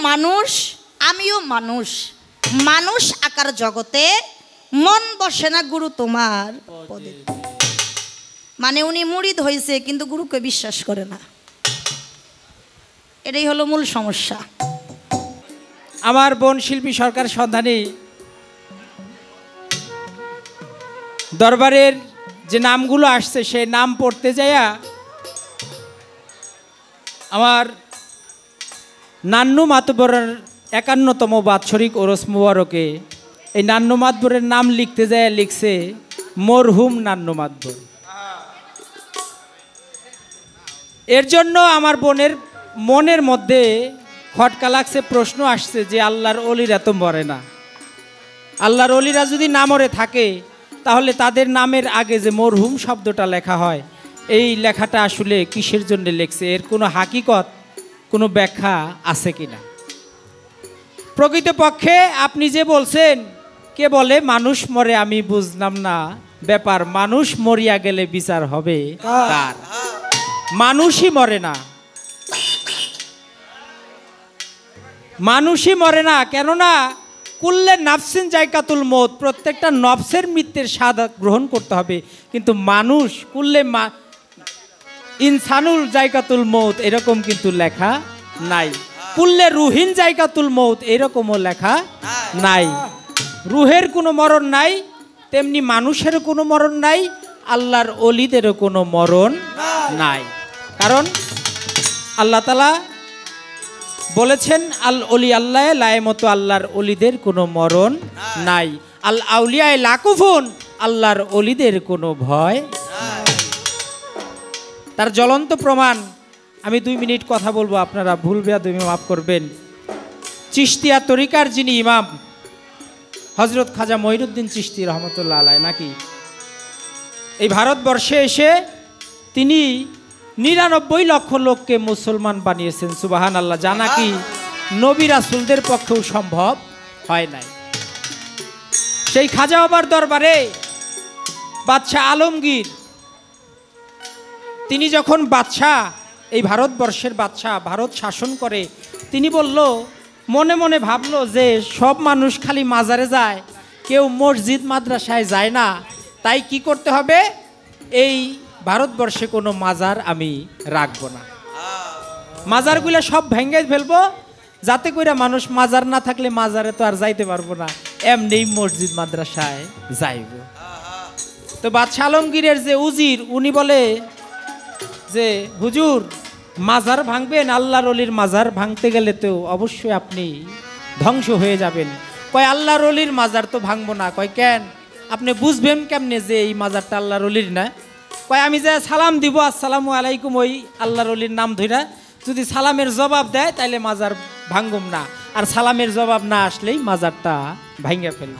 মানুষ, আমিও মানুষ, মানুষ আকার জগতে মন বসে না গুরু তোমার পদে। মানে উনি মুরিদ হয়েছে কিন্তু গুরুকে বিশ্বাস করে না, এটাই হলো মূল সমস্যা। আমার বোন শিল্পী সরকার সন্ধানী দরবারের যে নামগুলো আসছে সেই নাম পড়তে যাইয়া আমার নান্নু মাতবরের 51তম বাৎসরিক ওরস মুবারকে এই নান্নু মাতবরের নাম লিখতে যায় লিখছে মরহুম নান্নু মাতবর। এর জন্য আমার বোনের মনের মধ্যে খটকা লাগছে, প্রশ্ন আসছে যে আল্লাহর অলিরা তো মরে না, আল্লাহর অলিরা যদি না মরে থাকে তাহলে তাদের নামের আগে যে মরহুম শব্দটা লেখা হয় এই লেখাটা আসলে কিসের জন্য লেখছে, এর কোনো হাকিকত কোনো ব্যাখ্যা আছে কিনা। প্রকৃতপক্ষে আপনি যে বলছেন কে বলে মানুষ মরে, আমি বুঝলাম না ব্যাপার। মানুষ মরিয়া গেলে বিচার হবে কার? মানুষই মরে না, মানুষই মরে না। কেননা কুল্লে নাফসিন জায়কাতুল মৌত, প্রত্যেকটা নফসের মৃত্যুর স্বাদ গ্রহণ করতে হবে, কিন্তু মানুষ কুল্লে ইনসানুল জায়কাতুল মৌত এরকম কিন্তু লেখা নাই। কুল্লে রুহিন জায়কাতুল মৌত এরকমও লেখা নাই। রুহের কোনো মরণ নাই, তেমনি মানুষেরও কোনো মরণ নাই, আল্লাহর অলিদেরও কোনো মরণ নাই। কারণ আল্লাহ তাআলা বলেছেন আল অলি আল্লাহ লায়ে মতো, আল্লাহর অলিদের কোনো মরণ নাই। আল আউলিয়ায় লাকুফুন, আল্লাহর অলিদের কোনো ভয় নাই। তার জ্বলন্ত প্রমাণ আমি 2 মিনিট কথা বলবো, আপনারা ভুল বেয়াদবি মাফ করবেন। চিশতিয়া তরিকার যিনি ইমাম হযরত খাজা মঈনুদ্দিন চিশতি রহমতুল্লাহ আলাইহি, নাকি এই ভারতবর্ষে এসে তিনি 99 লক্ষ লোককে মুসলমান বানিয়েছেন। সুবহানাল্লাহ, যা নাকি নবী রাসূলদের পক্ষেও সম্ভব হয় নাই। সেই খাজা বাবার দরবারে বাদশাহ আলমগীর, তিনি যখন বাদশাহ, এই ভারতবর্ষের বাদশাহ, ভারত শাসন করে, তিনি বলল, মনে মনে ভাবলো যে সব মানুষ খালি মাজারে যায়, কেউ মসজিদ মাদ্রাসায় যায় না, তাই কি করতে হবে, এই ভারতবর্ষে কোনো মাজার আমি রাখবো না, মাজারগুলো সব ভেঙে ফেলবো, যাতে করে মানুষ মাজার না থাকলে মাজারে তো আর যাইতে পারবো না, এমনি মসজিদ মাদ্রাসায় যাইব। তো বাদশাহ আলমগীরের যে উজির, উনি বলে যে হুজুর মাজার ভাঙবেন, আল্লাহর অলির মাজার ভাঙতে গেলে তো অবশ্যই আপনি ধ্বংস হয়ে যাবেন। কয় আল্লাহর অলির মাজার তো ভাঙবো না। কয় কেন? আপনি বুঝবেন কেমনে যে এই মাজারটা আল্লাহর অলির না? কয় আমি যে সালাম দিব আসসালামু আলাইকুম, ওই আল্লাহর অলির নাম ধইরা যদি সালামের জবাব দেয় তাইলে মাজার ভাঙবম না, আর সালামের জবাব না আসলেই মাজারটা ভাঙে ফেলব।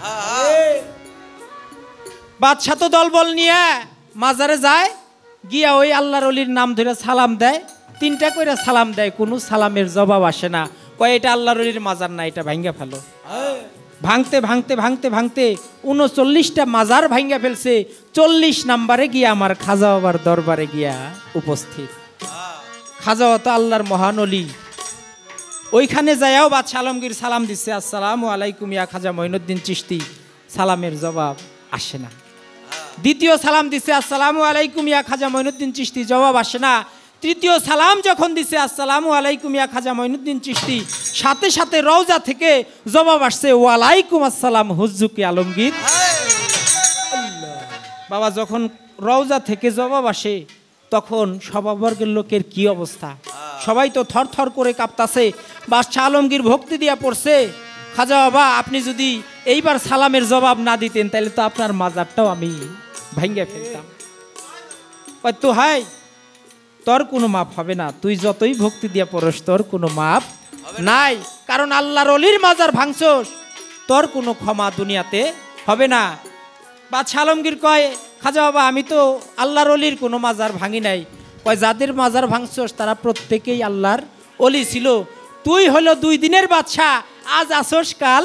বাদশা তো দলবল নিয়ে মাজারে যায়, গিয়া ওই আল্লাহর অলির নাম ধরে সালাম দেয়, 3টা করে সালাম দেয়, কোনো সালামের জবাব আসে না। কয় এটা আল্লাহর অলির মাজার না, এটা ভাঙ্গা ফেলো। ভাঙতে ভাঙতে ভাঙতে ভাঙতে 39টা মাজার ভাঙ্গা ফেলছে। 40 নম্বরে গিয়া আমার খাজা বাবার দরবারে গিয়া উপস্থিত। খাজা তো আল্লাহর মহান অলি, ওইখানে যায়াও বাদশাহ আলমগীর সালাম দিচ্ছে, আসসালামু আলাইকুম ইয়া খাজা মঈনুদ্দিন চিশতি, সালামের জবাব আসে না। দ্বিতীয় সালাম দিছে, আসসালামু আলাইকুম ইয়া খাজা মঈনুদ্দিন চিশতি, জবাব আসে না। তৃতীয় সালাম যখন দিছে, আসসালামু আলাইকুম ইয়া খাজা মঈনুদ্দিন চিশতি, সাথে সাথে রওজা থেকে জবাব আসছে, ওয়ালাইকুম আসসালাম হুজুকি আলমগীর। বাবা, যখন রওজা থেকে জবাব আসে তখন সভাবর্গের লোকের কি অবস্থা? সবাই তো থর থর করে কাঁপতাছে। বাদশাহ আলমগীর ভক্তি দিয়া পড়ছে, খাজা বাবা আপনি যদি এইবার সালামের জবাব না দিতেন তাহলে তো আপনার মাজারটাও আমি ভাঙ্গে ফেলতাম। তো হাই, তোর কোনো মাপ হবে না, তুই যতই ভক্তি দিয়া পড়স তোর কোনো মাপ নাই, কারণ আল্লাহর অলির মাজার ভাঙছস, তোর কোনো ক্ষমা দুনিয়াতে হবে না। বাদশাহ আলমগীর কয়, খাজা বাবা আমি তো আল্লাহর অলির কোনো মাজার ভাঙি নাই। কয় যাদের মাজার ভাঙছস তারা প্রত্যেকেই আল্লাহর অলি ছিল, তুই হলো 2 দিনের বাদশাহ, আজ আসস কাল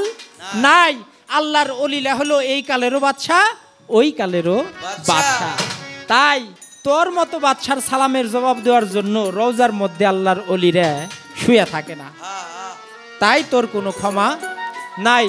নাই। আল্লাহর অলিলা হলো এই কালেরও বাদশাহ ওই কালেরও বাদশাহ, তাই তোর মতো বাদশার সালামের জবাব দেওয়ার জন্য রওজার মধ্যে আল্লাহর অলিরা শুয়ে থাকে না। তাই তোর কোনো ক্ষমা নাই।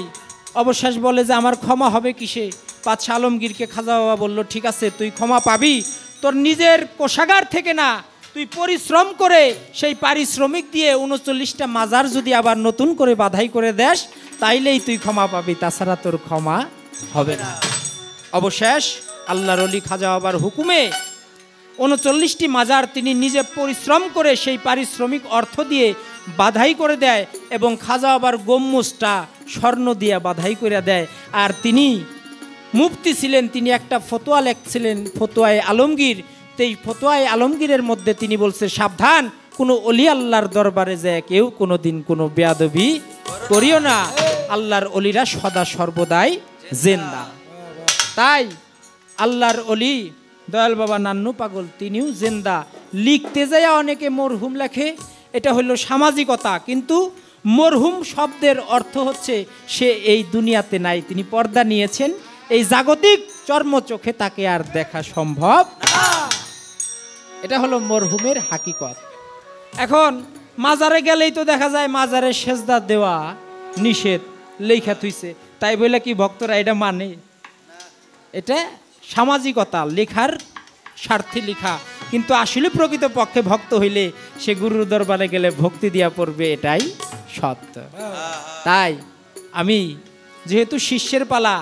অবশেষ বলে যে আমার ক্ষমা হবে কিসে? বাদশাহ আলমগীরকে খাজা বাবা বলল, ঠিক আছে তুই ক্ষমা পাবি, তোর নিজের কোষাগার থেকে না, তুই পরিশ্রম করে সেই পারিশ্রমিক দিয়ে 39টা মাজার যদি আবার নতুন করে বাধাই করে দেস তাইলেই তুই ক্ষমা পাবি, তাছাড়া তোর ক্ষমা হবে না। অবশেষ আল্লাহর ওলি খাজা বাবার হুকুমে 39টি মাজার তিনি নিজে পরিশ্রম করে সেই পারিশ্রমিক অর্থ দিয়ে বাধাই করে দেয় এবং খাজা বাবার গম্বুজটা স্বর্ণ দিয়ে বাধাই করে দেয়। আর তিনি মুফতি ছিলেন, তিনি একটা ফতোয়া লেখছিলেন, ফতোয়ায়ে আলমগীর। এই ফতোয়ায়ে আলমগীরের মধ্যে তিনি বলছে, সাবধান, কোনো অলি আল্লাহর দরবারে যায় কেউ কোনো দিন কোনো বেয়াদবি করিও না, আল্লাহর অলিরা সদা সর্বদাই জিন্দা। তাই আল্লাহর অলি দয়াল বাবা নান্নু পাগল তিনিও জিন্দা। লিখতে যায় অনেকে মরহুম লেখে, এটা হলো সামাজিকতা, কিন্তু মরহুম শব্দের অর্থ হচ্ছে সে এই দুনিয়াতে নাই, তিনি পর্দা নিয়েছেন, এই জাগতিক চর্মচোখে তাকে আর দেখা সম্ভব না। এটা হলো মরহুমের হাকিকত। এখন মাজারে গেলেই তো দেখা যায় মাজারে সেজদা দেওয়া নিষেধ লেখা থুইছে, তাই বলে কি ভক্তরা এটা মানে? এটা সামাজিকতা, লেখার স্বার্থে লেখা, কিন্তু আসলে প্রকৃতপক্ষে ভক্ত হইলে সে গুরুর দরবারে গেলে ভক্তি দিয়া পড়বে, এটাই সত্য। তাই আমি যেহেতু শিষ্যের পালা,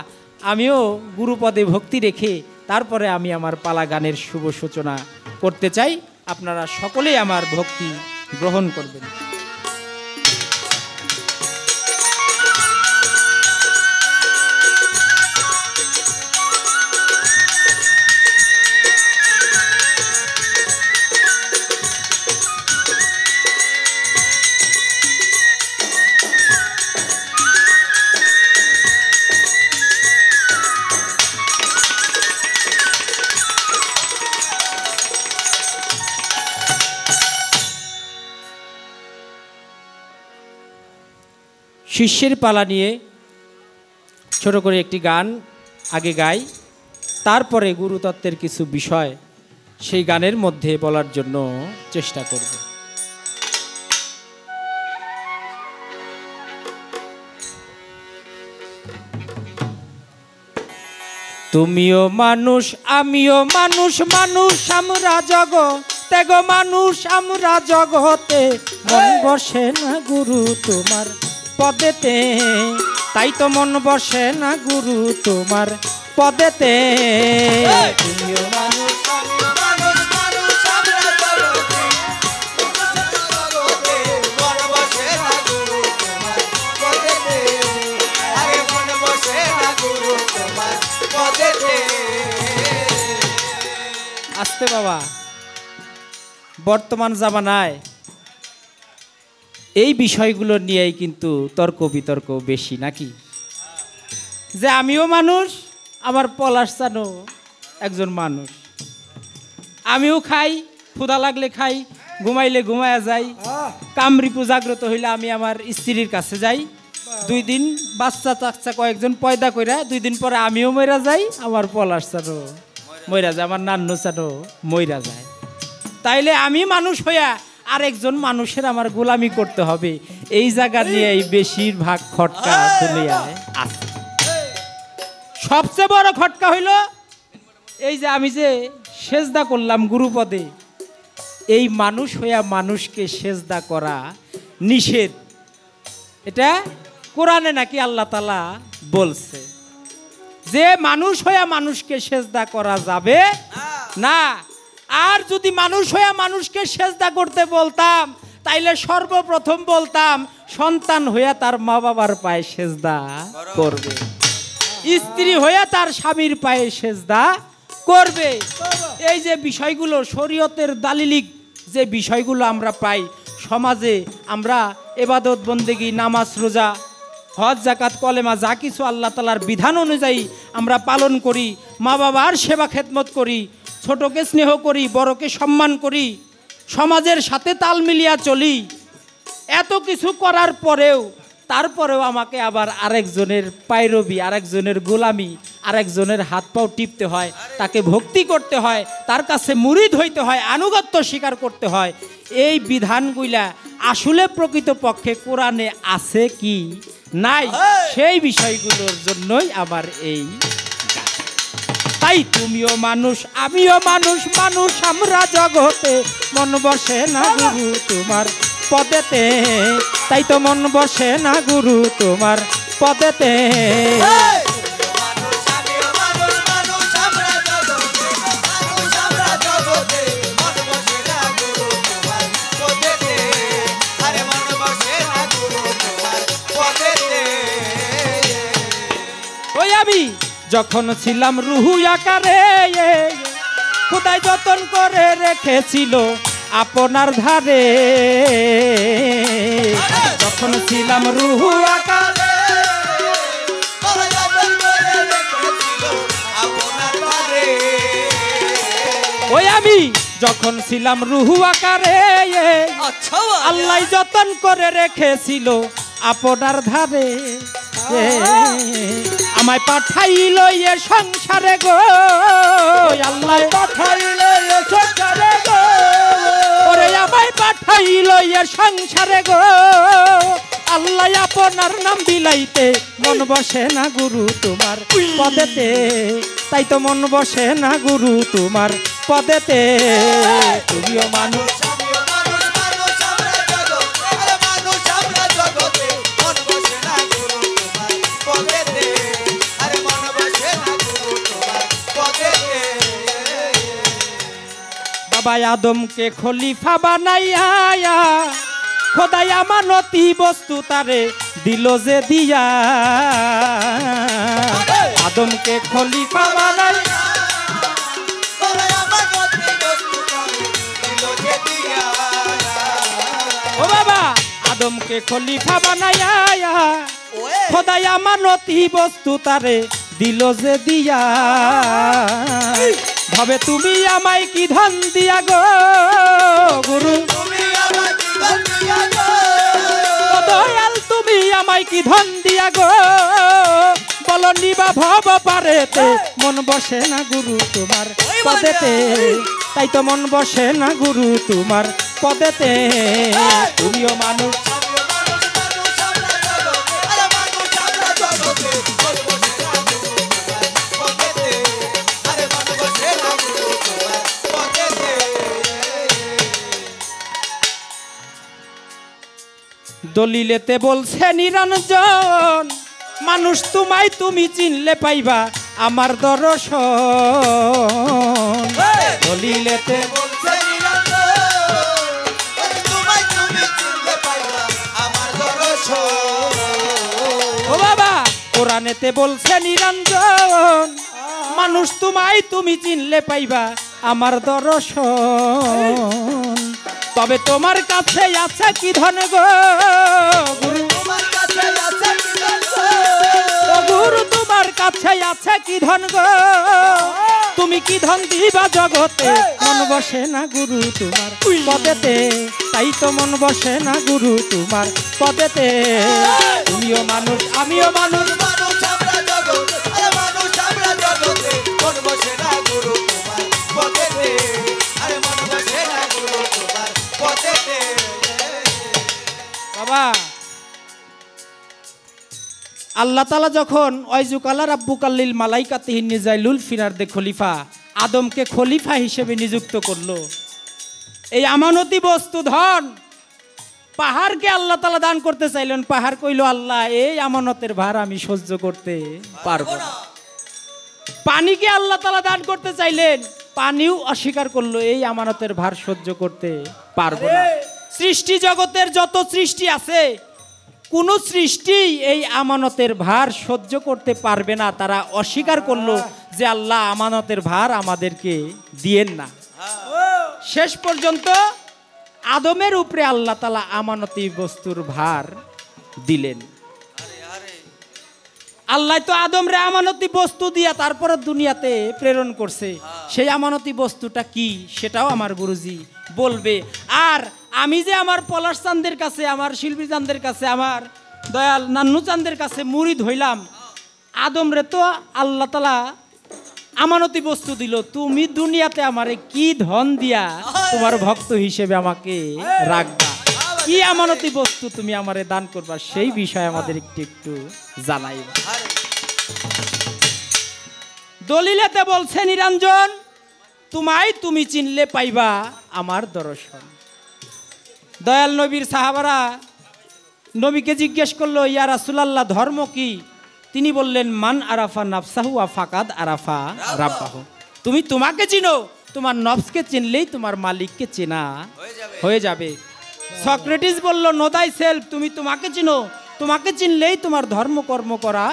আমিও গুরুপদে ভক্তি রেখে তারপরে আমি আমার পালা গানের শুভ সূচনা করতে চাই। আপনারা সকলেই আমার ভক্তি গ্রহণ করবেন। শিষ্যের পালা নিয়ে ছোট করে একটি গান আগে গাই, তারপরে গুরুতত্ত্বের কিছু বিষয় সেই গানের মধ্যে বলার জন্য চেষ্টা করব। তুমিও মানুষ আমিও মানুষ, মানুষ আমরা জগতে গো, মানুষ আমরা জগতে, মন বসে না গুরু তোমার পদেতে, তাই তো মন বসে না গুরু তোমার পদেতে। তুমিও মানুষ আমিও মানুষ, মানুষ আমরা জগতে, মন বসে না গুরু তোমার পদেতে, আরে মন বসে না গুরু তোমার পদেতে। আস্তে বাবা, বর্তমান জামানায় এই বিষয়গুলো নিয়েই কিন্তু তর্ক বিতর্ক বেশি, নাকি? যে আমিও মানুষ, আমার পলাশ চানো একজন মানুষ, আমিও খাই, ক্ষুধা লাগলে খাই, ঘুমাইলে ঘুমায়া যাই, কামরিপু জাগ্রত হইলে আমি আমার স্ত্রীর কাছে যাই, 2 দিন বাচ্চা টাচ্চা কয়েকজন পয়দা কইরা 2 দিন পরে আমিও মইরা যাই, আমার পলাশ চানো মইরা যায়, আমার নান্নু চানো মইরা যায়। তাইলে আমি মানুষ হইয়া আরেকজন মানুষের আমার গোলামি করতে হবে, এই জায়গা নিয়ে এই বেশিরভাগ খটকা দুনিয়ায় আছে। সবচেয়ে বড় খটকা হইল এই যে আমি যে সেজদা করলাম গুরুপদে, এই মানুষ হইয়া মানুষকে সেজদা করা নিষেধ। এটা কোরআনে নাকি আল্লাহ তাআলা বলছে যে মানুষ হইয়া মানুষকে সেজদা করা যাবে না। আর যদি মানুষ হইয়া মানুষকে সেজদা করতে বলতাম তাইলে সর্বপ্রথম বলতাম সন্তান হইয়া তার মা বাবার পায়ে সেজদা করবে, স্ত্রী হইয়া তার স্বামীর পায়ে সেজদা করবে। এই যে বিষয়গুলো শরীয়তের দালিলিক যে বিষয়গুলো আমরা পাই সমাজে, আমরা ইবাদত বন্দেগী, নামাজ রোজা, হজ জাকাত কলেমা যা কিছু আল্লাহ তাআলার বিধান অনুযায়ী আমরা পালন করি, মা বাবার সেবা খেদমত করি, ছোটকে স্নেহ করি, বড়কে সম্মান করি, সমাজের সাথে তাল মিলিয়া চলি, এত কিছু করার পরেও তারপরেও আমাকে আবার আরেকজনের পায়রবি, আরেকজনের গোলামি, আরেকজনের হাত পাও টিপতে হয়, তাকে ভক্তি করতে হয়, তার কাছে মুরিদ হইতে হয়, আনুগত্য স্বীকার করতে হয়। এই বিধানগুলা আসলে প্রকৃতপক্ষে কোরআনে আছে কি নাই সেই বিষয়গুলোর জন্যই আমার এই গান। তাই তুমিও মানুষ আমিও মানুষ, মানুষ আমরা জগতে, মন বসে না গুরু তোমার পদেতে, তাই তো মন বসে না গুরু তোমার পদেতে। ওই আমি যখন ছিলাম রুহু আকারে, খোদাই যতন করে রেখেছিল আপনার ধারে, যখন ছিলাম রুহু আকারে, ওই আমি যখন ছিলাম রুহু আকারে, আল্লাহ যতন করে রেখেছিল আপনার ধারে, আমায় পাঠাইল এ সংসারে গো, আল্লাহ পাঠাইল এ সংসারে গো, ওরে আমায় পাঠাইল এ সংসারে গো, আল্লাহ আপনার নাম বিলাইতে, মন বসে না গুরু তোমার পদেতে, তাই তো মন বসে না গুরু তোমার পদেতে। তুমিও মানুষ বাবা আদমকে খলিফা বানাইয়া, খোদাই আমানতি বস্তু তারে দিল যে দিয়া, আদমকে খলিফা বানাইয়া, ও বাবা আদমকে খলিফা বানাইয়া, খোদাই আমানতি বস্তু তারে দিল যে দিয়া, ভাবে তুমি আমায় কি ধন দিয়া গো গুরু, দয়াল তুমি আমায় কি ধন দিয়া গো, বলো নিবা ভব পারেতে, মন বসে না গুরু তোমার পদেতে, তাই তো মন বসে না গুরু তোমার পদেতে। তুমিও মানুষ দলিলেতে বলছে নিরঞ্জন, মানুষ তোমায় তুমি চিনলে পাইবা আমার দর্শন, দলিলেতে বলছে ও বাবা কোরআনেতে বলছে নিরঞ্জন, মানুষ তোমায় তুমি চিনলে পাইবা আমার দর্শন, তবে তোমার কাছে আছে কি ধন গো গুরু, গুরু তোমার কাছে আছে কি ধন গো, তুমি কি ধন দিবা জগতে, মন বসে না গুরু তোমার পদেতে, তাই তো মন বসে না গুরু তোমার পদেতে। তুমিও মানুষ আমিও মানুষ, বাবা আল্লাহ তাআলা যখন ওয়াইজুকালা রাব্বুকাল্লিল মালাইকাতিহি নিজাইলুল ফিরার দে খলিফা আদমকে খলিফা হিসেবে নিযুক্ত করলো, এই আমানতি বস্তু ধন পাহাড়কে আল্লাহ তাআলা দান করতে চাইলেন, পাহাড় কইল আল্লাহ এই আমানতের ভার আমি সহ্য করতে পারবো না। পানিকে আল্লাহ তাআলা দান করতে চাইলেন, পানিও অস্বীকার করলো এই আমানতের ভার সহ্য করতে পারবো না। সৃষ্টি জগতের যত সৃষ্টি আছে কোন সৃষ্টি এই আমানতের ভার সহ্য করতে পারবে না, তারা অস্বীকার করলো যে আল্লাহ আমানতের ভার আমাদেরকে দিয়েন না। শেষ পর্যন্ত আদমের উপরে আল্লাহ তাআলা আমানতি বস্তুর ভার দিলেন। আল্লাহ তো আদমরে আমানতি বস্তু দিয়া তারপরে দুনিয়াতে প্রেরণ করছে, সেই আমানতি বস্তুটা কি সেটাও আমার গুরুজি বলবে। আর আমি যে আমার পলাশ চাঁদের কাছে, আমার শিল্পী চাঁদের কাছে, আমার দয়াল নান্নু চাঁদের কাছে মুরিদ হইলাম, আদমরে তো আল্লাহ তাআলা আমানতি বস্তু দিল, তুমি দুনিয়াতে আমারে কি ধন দিয়া তোমার ভক্ত হিসেবে আমাকে রাখবা। কি আমানতি বস্তু তুমি আমারে দান করবা সেই বিষয়ে আমাদের একটু একটু জানাইবা। দলিলেতে বলছে নিরঞ্জন তোমায় তুমি চিনলে পাইবা আমার দর্শন। দয়াল নবীর সাহাবারা নবীকে জিজ্ঞেস করলো ইয়া রাসূলুল্লাহ ধর্ম কি? তিনি বললেন মান আরাফা নাফসাহু ওয়া ফাকাদ আরাফা রাব্বাহু। তুমি তোমাকে চিনো, তোমার নফসকে চিনলেই তোমার মালিককে চেনা হয়ে যাবে। সক্রেটিস বলল নো দাই সেলফ, তুমি তোমাকে চিনো, তোমাকে চিনলেই তোমার ধর্ম কর্ম করা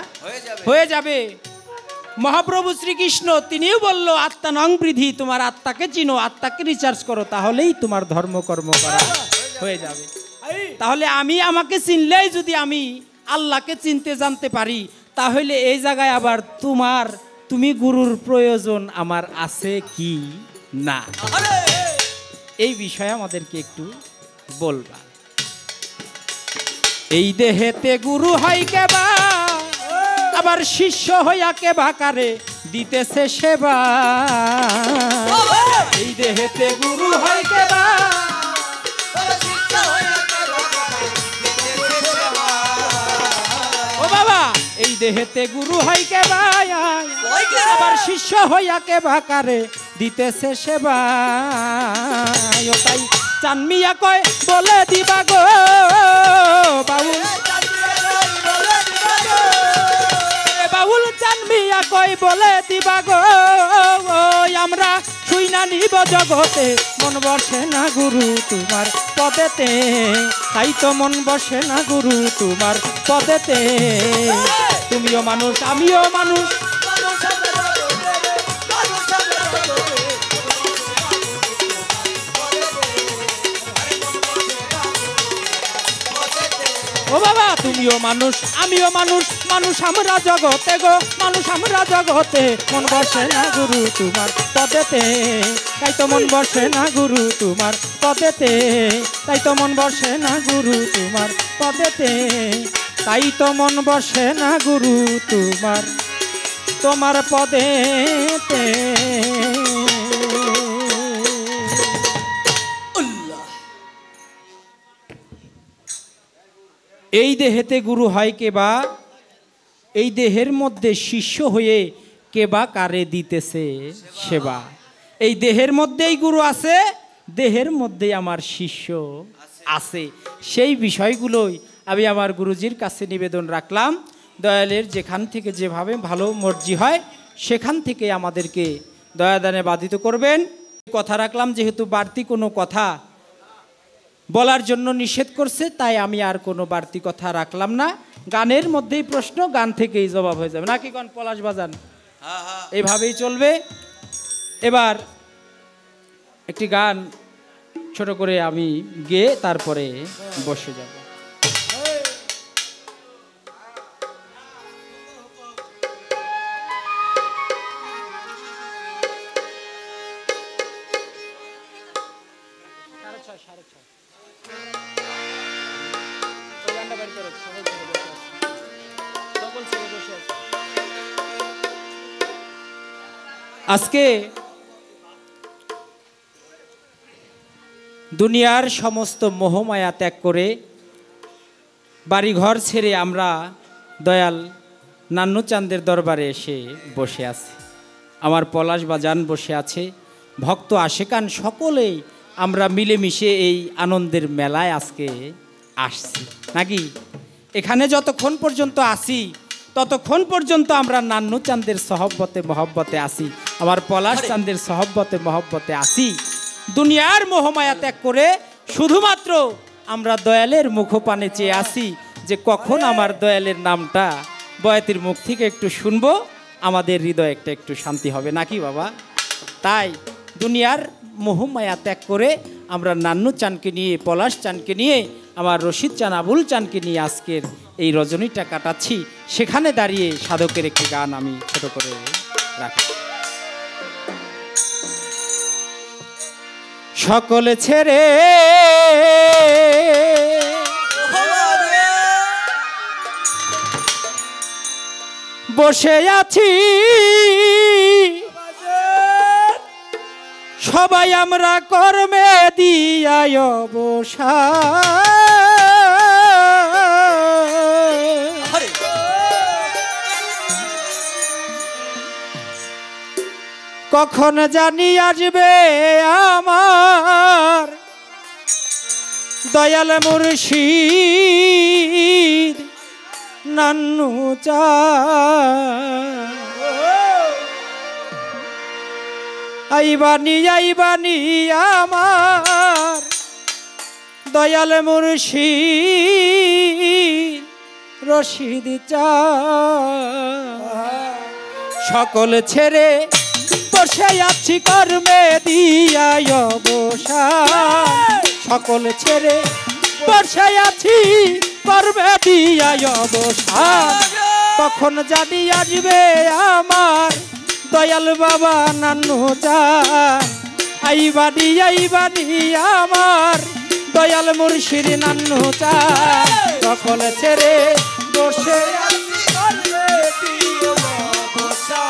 হয়ে যাবে। মহাপ্রভু শ্রীকৃষ্ণ তিনিও বলল আত্মা নং বৃদ্ধি, তোমার আত্মাকে চিনো, আত্মাকে রিচার্জ করো, তাহলেই তোমার ধর্ম কর্ম করা হয়ে যাবে। তাহলে আমি আমাকে চিনলেই যদি আমি আল্লাহকে চিনতে জানতে পারি, তাহলে এই জায়গায় আবার তুমি গুরুর প্রয়োজন আমার আছে কি না, এই বিষয়ে আমাদেরকে একটু বলবা। এই দেহেতে গুরু হয় কেবা, আবার শিষ্য হইয়া কেবা কারে দিতেছে সেবা। এই দেহেতে গুরু হয় কেবা, ও বাবা এই দেহেতে গুরু হয় কেবা, আবার শিষ্য হইয়া কেবা কারে দিতেছে সেবা। তাই চানমিয়া কয় বলে দিবা গো বাউল, বাউল চানমিয়া কয় বলে দিবা গো, আমরা শুই না নিব জগতে, মন বসে না গুরু তোমার পদেতে, তাই তো মন বসে না গুরু তোমার পদেতে। তুমিও মানুষ আমিও মানুষ, ও বাবা তুমিও মানুষ আমিও মানুষ, মানুষ আমরা জগতে গো, মানুষ আমরা জগতে, মন বসে না গুরু তোমার পদেতে, তাই তো মন বসে না গুরু তোমার পদেতে, তাই তো মন বসে না গুরু তোমার পদেতে, তাই তো মন বসে না গুরু তোমার পদেতে। এই দেহেতে গুরু হয় কেবা, এই দেহের মধ্যে শিষ্য হয়ে কেবা কারে দিতেছে সেবা। এই দেহের মধ্যেই গুরু আছে, দেহের মধ্যেই আমার শিষ্য আছে, সেই বিষয়গুলোই আমি আমার গুরুজির কাছে নিবেদন রাখলাম। দয়ালের যেখান থেকে যেভাবে ভালো মর্জি হয় সেখান থেকে আমাদেরকে দয়াদানে বাধিত করবেন। কথা রাখলাম, যেহেতু বাড়তি কোনো কথা বলার জন্য নিষেধ করছে, তাই আমি আর কোনো বাড়তি কথা রাখলাম না। গানের মধ্যেই প্রশ্ন, গান থেকেই জবাব হয়ে যাবে নাকি কোন পলাশ বাজান, এইভাবেই চলবে। এবার একটি গান ছোট করে আমি গেয়ে তারপরে বসে যাব। আজকে দুনিয়ার সমস্ত মোহমায়া ত্যাগ করে বাড়িঘর ছেড়ে আমরা দয়াল নান্নুচাঁদের দরবারে এসে বসে আছি। আমার পলাশ বাজান বসে আছে, ভক্ত আশেকান সকলেই আমরা মিলেমিশে এই আনন্দের মেলায় আজকে আসছি নাকি। এখানে যতক্ষণ পর্যন্ত আসি ততক্ষণ পর্যন্ত আমরা নান্নুচাঁদের সহব্বতে মহব্বতে আসি, আমার পলাশ চাঁদের সহব্বতে মহব্বতে আসি। দুনিয়ার মোহমায়া ত্যাগ করে শুধুমাত্র আমরা দয়ালের মুখপানে চেয়ে আসি যে কখন আমার দয়ালের নামটা বয়াতির মুখ থেকে একটু শুনবো, আমাদের হৃদয়ে একটু শান্তি হবে নাকি বাবা। তাই দুনিয়ার মোহমায়া ত্যাগ করে আমরা নান্নু চানকে নিয়ে, পলাশ চানকে নিয়ে, আমার রশিদ চান, আবুল চানকে নিয়ে আজকের এই রজনীটা কাটাচ্ছি। সেখানে দাঁড়িয়ে সাধকের একটি গান আমি ছোট করে রাখি। সকলে ছেড়ে বসে আছি, সবাই আমরা কর্মে দিয়ায় অবসান কখন জানি আসবে আমার দয়াল মুর্শিদ নান্নু চা আইবানি আইবানি আমার দয়াল মুর্শিদ রশিদ চা সকল ছেড়ে বসে আছি কর্মে দিয়ায় অবসান সকল ছেড়ে বসে আছি কর্মে দিয়ায় অবসান কখন জানি আসবে আমার দয়াল বাবা নান্নু চান আইবানি আইবানি আমার দয়াল মুর্শিদ নান্নু চান সকল ছেড়ে বসে আছি কর্মে দিয়ায় অবসান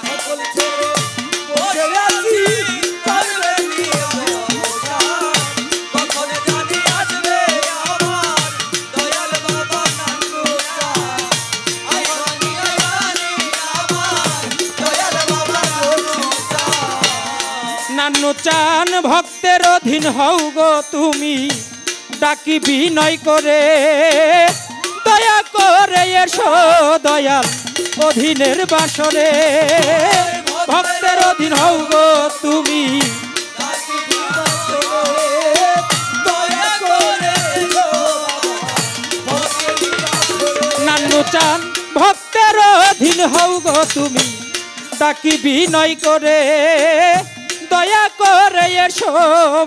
সকল ছেড়ে বসে আছি কর্মে দিয়ায় অবসান কখন জানি আসবে আমার দয়াল বাবা নান্নু চান আইবানি আইবানি আমার দয়াল বাবা নান্নু চান ভক্তের অধীন হও গো তুমি ডাকি বিনয় করে দয়া করে এসো দয়াল অধীনের বাসরে ভক্তের অধীন হও গো তুমি নান্নু চান ভক্তের অধীন হও গো তুমি ডাকি বিনয় করে দয়া করে এসো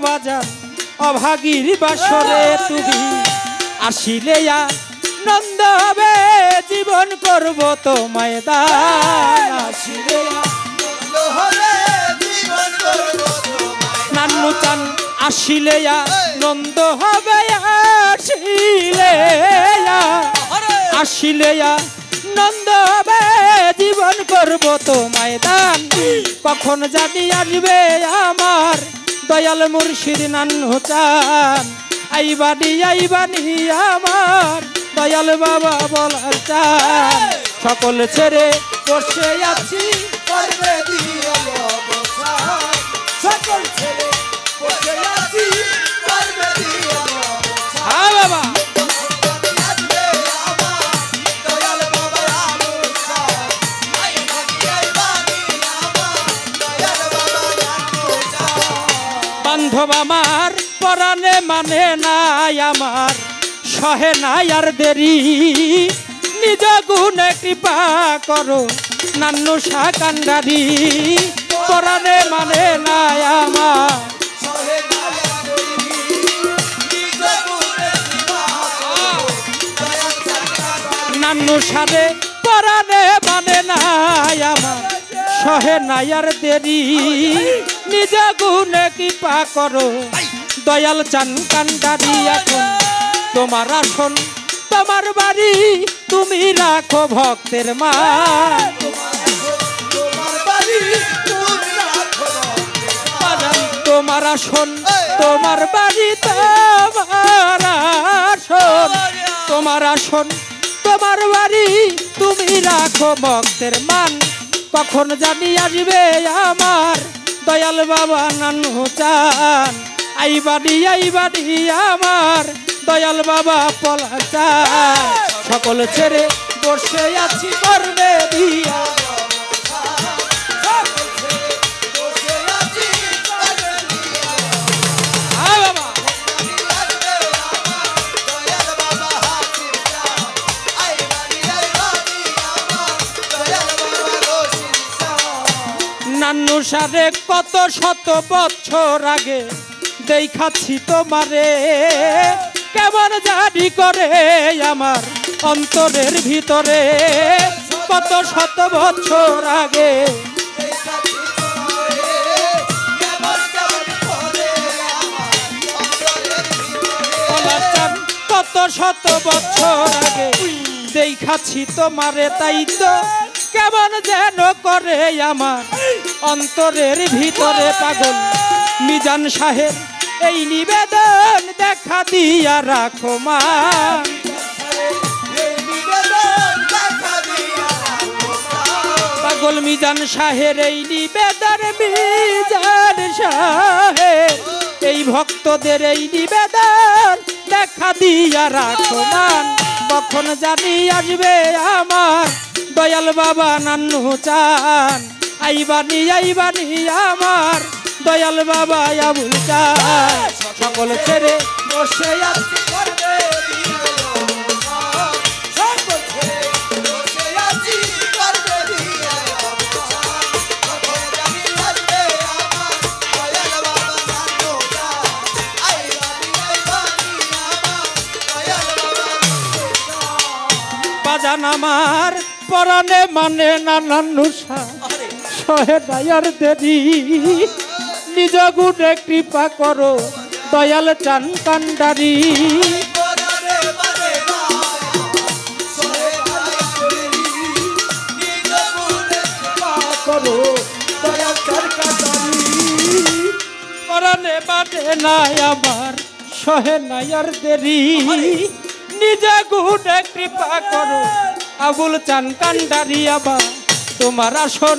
বাজার অভাগীর বাসরে তুমি আসিলে নন্দ হবে জীবন করব তোমায় দান আসিলে নন্দ হবে জীবন করব তোমায় নান্নু চান আসিলে নন্দ হবে আসিলে আসিলে নন্দ হবে জীবন করব তোমায় দান কখন জানি আসবে আমার দয়াল মুর্শিদ নান্নু চান আইবানি আইবানি আমার দয়াল বাবা বলার চান সকল ছেড়ে বসে আছি কর্মে দিয়ায় অবসান সকল ছেড়ে বসে আছি কর্মে দিয়ায় অবসান হ্যাঁ বাবা বান্ধব আমার পরাণে মানে নাই আমার সহে নাই আর দেরি নিজ গুণে কৃপা করো নান্নু শাহ কান্ডারি পরাণে মানে নাই আমার নান্নু সারে পরাণে মানে নাই আমার সহে নাই আর দেরি নিজ গুণে কৃপা করো দয়াল চান কান্ডারি এখন তোমার আসন তোমার বাড়ি তুমি রাখো ভক্তের মা তোমার আসন তোমার বাড়ি তোমার আসন তোমার আসন তোমার বাড়ি তুমি রাখো ভক্তের মান কখন জানি আসবে আমার দয়াল বাবা নান্নু চান আইবানি আইবানি আমার দয়াল বাবা পলা চান সকল ছেড়ে বসে আছি কর্মে দিয়া নান্নু সারে কত শত বছর আগে দেখাচ্ছি তোমারে কেমন জানি করে আমার অন্তরের ভিতরে কত শত বছর আগে কত শত বছর আগে দেখাচ্ছি তোমারে তাই তো কেমন যেন করে আমার অন্তরের ভিতরে পাগল মিজান সাহেব এই নিবেদন দেখা দিয়া রাখো মা। পাগল মিজান সাহের এই নিবেদন মিজান সাহেব এই ভক্তদের এই নিবেদন দেখা দিয়া রাখো মান। কখন জানি আসবে আমার দয়াল বাবা নান্নু চান, আইবানি আইবানি আমার দয়াল বাবা আবুল চান। সকল ছেড়ে বসে আছি বাজান আমার পরাণে মানে নানান্নু সহে দয়ার দেরি। নিজ গুণে কৃপা করো দয়াল চান কান্ডারি। পরাণে মানে নাই আমার সহে নায়ার দেরি। নিজ গুণে কৃপা করো আবুল চান কান্ডারি। আবার তোমার আসন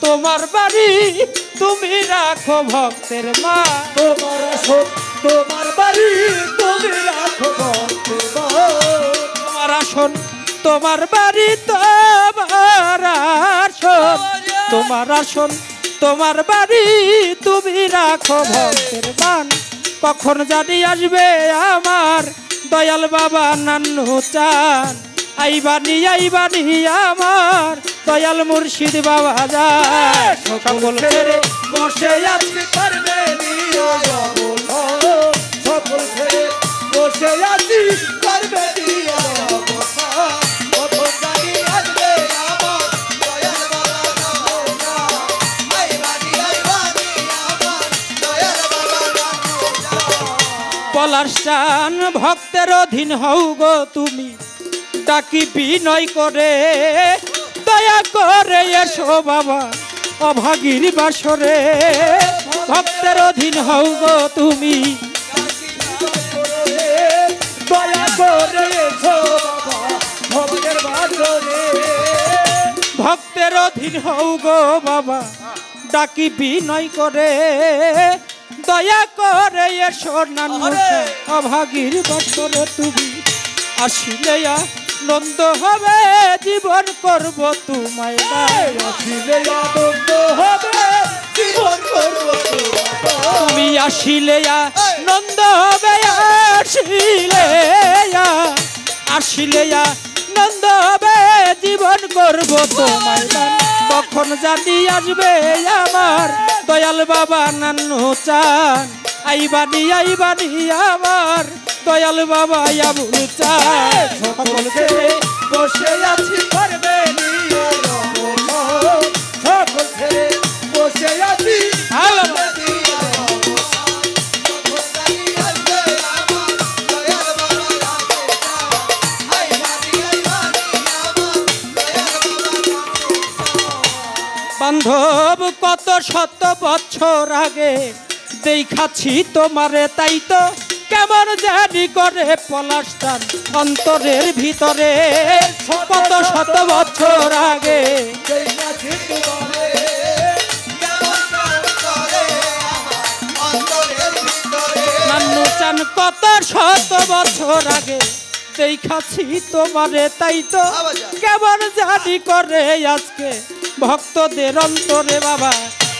তোমার বাড়ি তুমি রাখো ভক্তের মা। তোমার আসন তোমার বাড়ি তুমি রাখো ভক্তের মা। তোমার আসন তোমার বাড়ি তোমার আসন তোমার আসন তোমার বাড়ি তুমি রাখো ভক্তের মান। কখন জানি আসবে আমার দয়াল বাবা নান্নু চান, আইবানি আইবানি আমার দয়াল মুর্শিদ বাবা যায়। সকল ছেড়ে বসে আছি করবে সকল ছেড়ে বসে আছি করবে পলাশান ভক্তের অধীন হও গো তুমি ডাকি বিনয় করে। দয়া করে এসো বাবা অভাগীর বাসরে। ভক্তের অধীন হও গো তুমি দয়া করে এসো বাবা ভক্তের বাসরে। ভক্তের অধীন হও গো বাবা ডাকি বিনয় করে। দয়া করে এসো নান্নু অভাগীর বাসরে। তুমি আসিলে নন্দ হবে জীবন করব তোমায় আসিলে নন্দ হবে জীবন করব তুমি আসিলে নন্দ হবে আসিলে আসিলে নন্দ হবে জীবন করব তোমায়। কখন জানি আসবে আমার দয়াল বাবা নান্নু চান, আইবানি আইবানি আমার দয়াল বাবা আবুল চান। সকল ছেড়ে বসে আছি করবে সকল ছেড়ে বসে আছি বান্ধব কত শত বছর আগে দেখাছি তোমারে, তাই তো কেমন জানি করে পলাশটান অন্তরের ভিতরে। কত শত বছর আগে নান্নু চান কত শত বছর আগে দেখাছি তোমারে, তাই তো কেমন জানি করে আজকে ভক্তদের অন্তরে। বাবা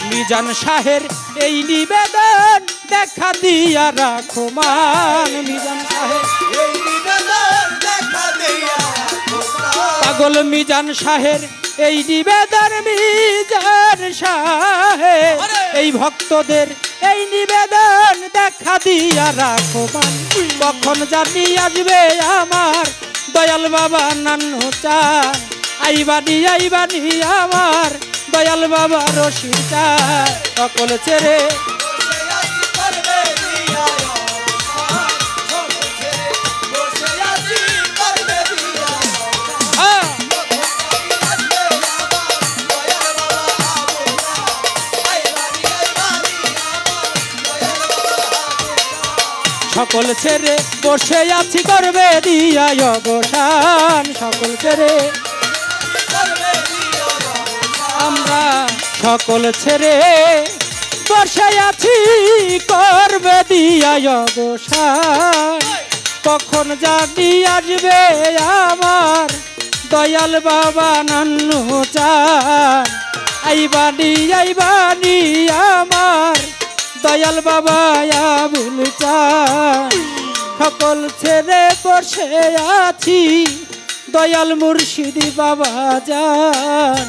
মিজান সাহের এই নিবেদন দেখা দিয়া রাখো মান। মিজান সাহের এই নিবেদন দেখা দিয়া রাখো মান। পাগল মিজান সাহের এই নিবেদন মিজান সাহের এই ভক্তদের এই নিবেদন দেখা দিয়া রাখো মান। কখন জানি আসবে আমার দয়াল বাবা নান্নু চান, আইবানি আইবানি আমার দয়াল বাবা রশিদ চান। সকল ছেড়ে সকল ছেড়ে বসে আছি করবে দিয়া অবসান সকল ছেড়ে আমরা সকল ছেড়ে বসে আছি করবে দিয়া অবসান কখন জানি আসবে আমার দয়াল বাবা নান্নু চান আইবানি আমার দয়াল বাবা আবুল চান সকল ছেড়ে বসে আছি দয়াল মুর্শিদি বাবা যান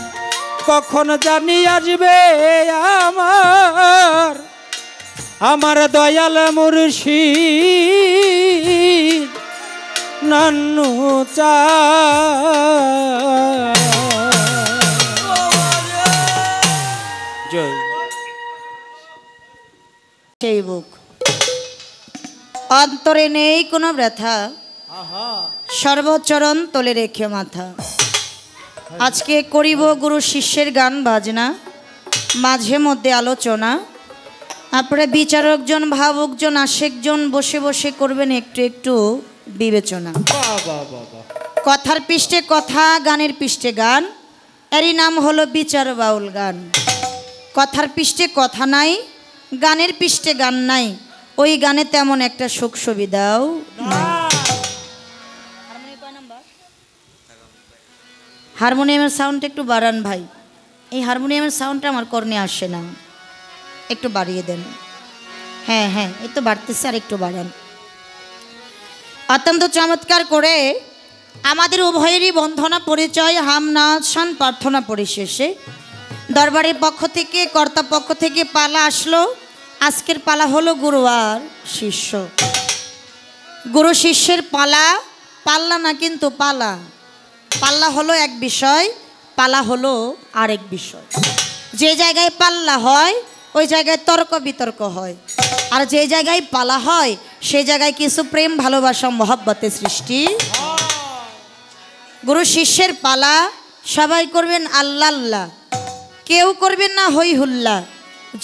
কখন জানি আসবে আমার দয়াল মুর্শিদ নান্নু চান জয় সেই বুক অন্তরে নেই কোনো ব্যথা সর্বচরণ তলে রেখে মাথা আজকে করিব গুরু শিষ্যের গান বাজনা মাঝে মধ্যে আলোচনা আপনারা বিচারকজন ভাবকজন আশেকজন বসে বসে করবেন একটু একটু বিবেচনা কথার পৃষ্ঠে কথা গানের পৃষ্ঠে গান এরই নাম হলো বিচার বাউল গান কথার পৃষ্ঠে কথা নাই গানের পৃষ্ঠে গান নাই ওই গানে তেমন একটা সুখ সুবিধাও হারমোনিয়ামের সাউন্ডটা একটু বাড়ান ভাই এই হারমোনিয়ামের সাউন্ডটা আমার কর্ণে আসে না একটু বাড়িয়ে দেন হ্যাঁ হ্যাঁ এই তো বাড়তেছে আর একটু বাড়ান অত্যন্ত চমৎকার করে আমাদের উভয়েরই বন্ধনা পরিচয় হাম নাচ শান প্রার্থনা পরিশেষে দরবারের পক্ষ থেকে কর্তা পক্ষ থেকে পালা আসলো আজকের পালা হলো গুরু আর শিষ্য গুরু শিষ্যের পালা পাল্লা না কিন্তু পালা পাল্লা হলো এক বিষয় পালা হলো আরেক বিষয় যে জায়গায় পাল্লা হয় ওই জায়গায় তর্ক বিতর্ক হয় আর যে জায়গায় পালা হয় সেই জায়গায় কিছু প্রেম ভালোবাসা মহব্বতের সৃষ্টি গুরু শিষ্যের পালা সবাই করবেন আল্লাহ আল্লাহ কেউ করবেন না হই হুল্লা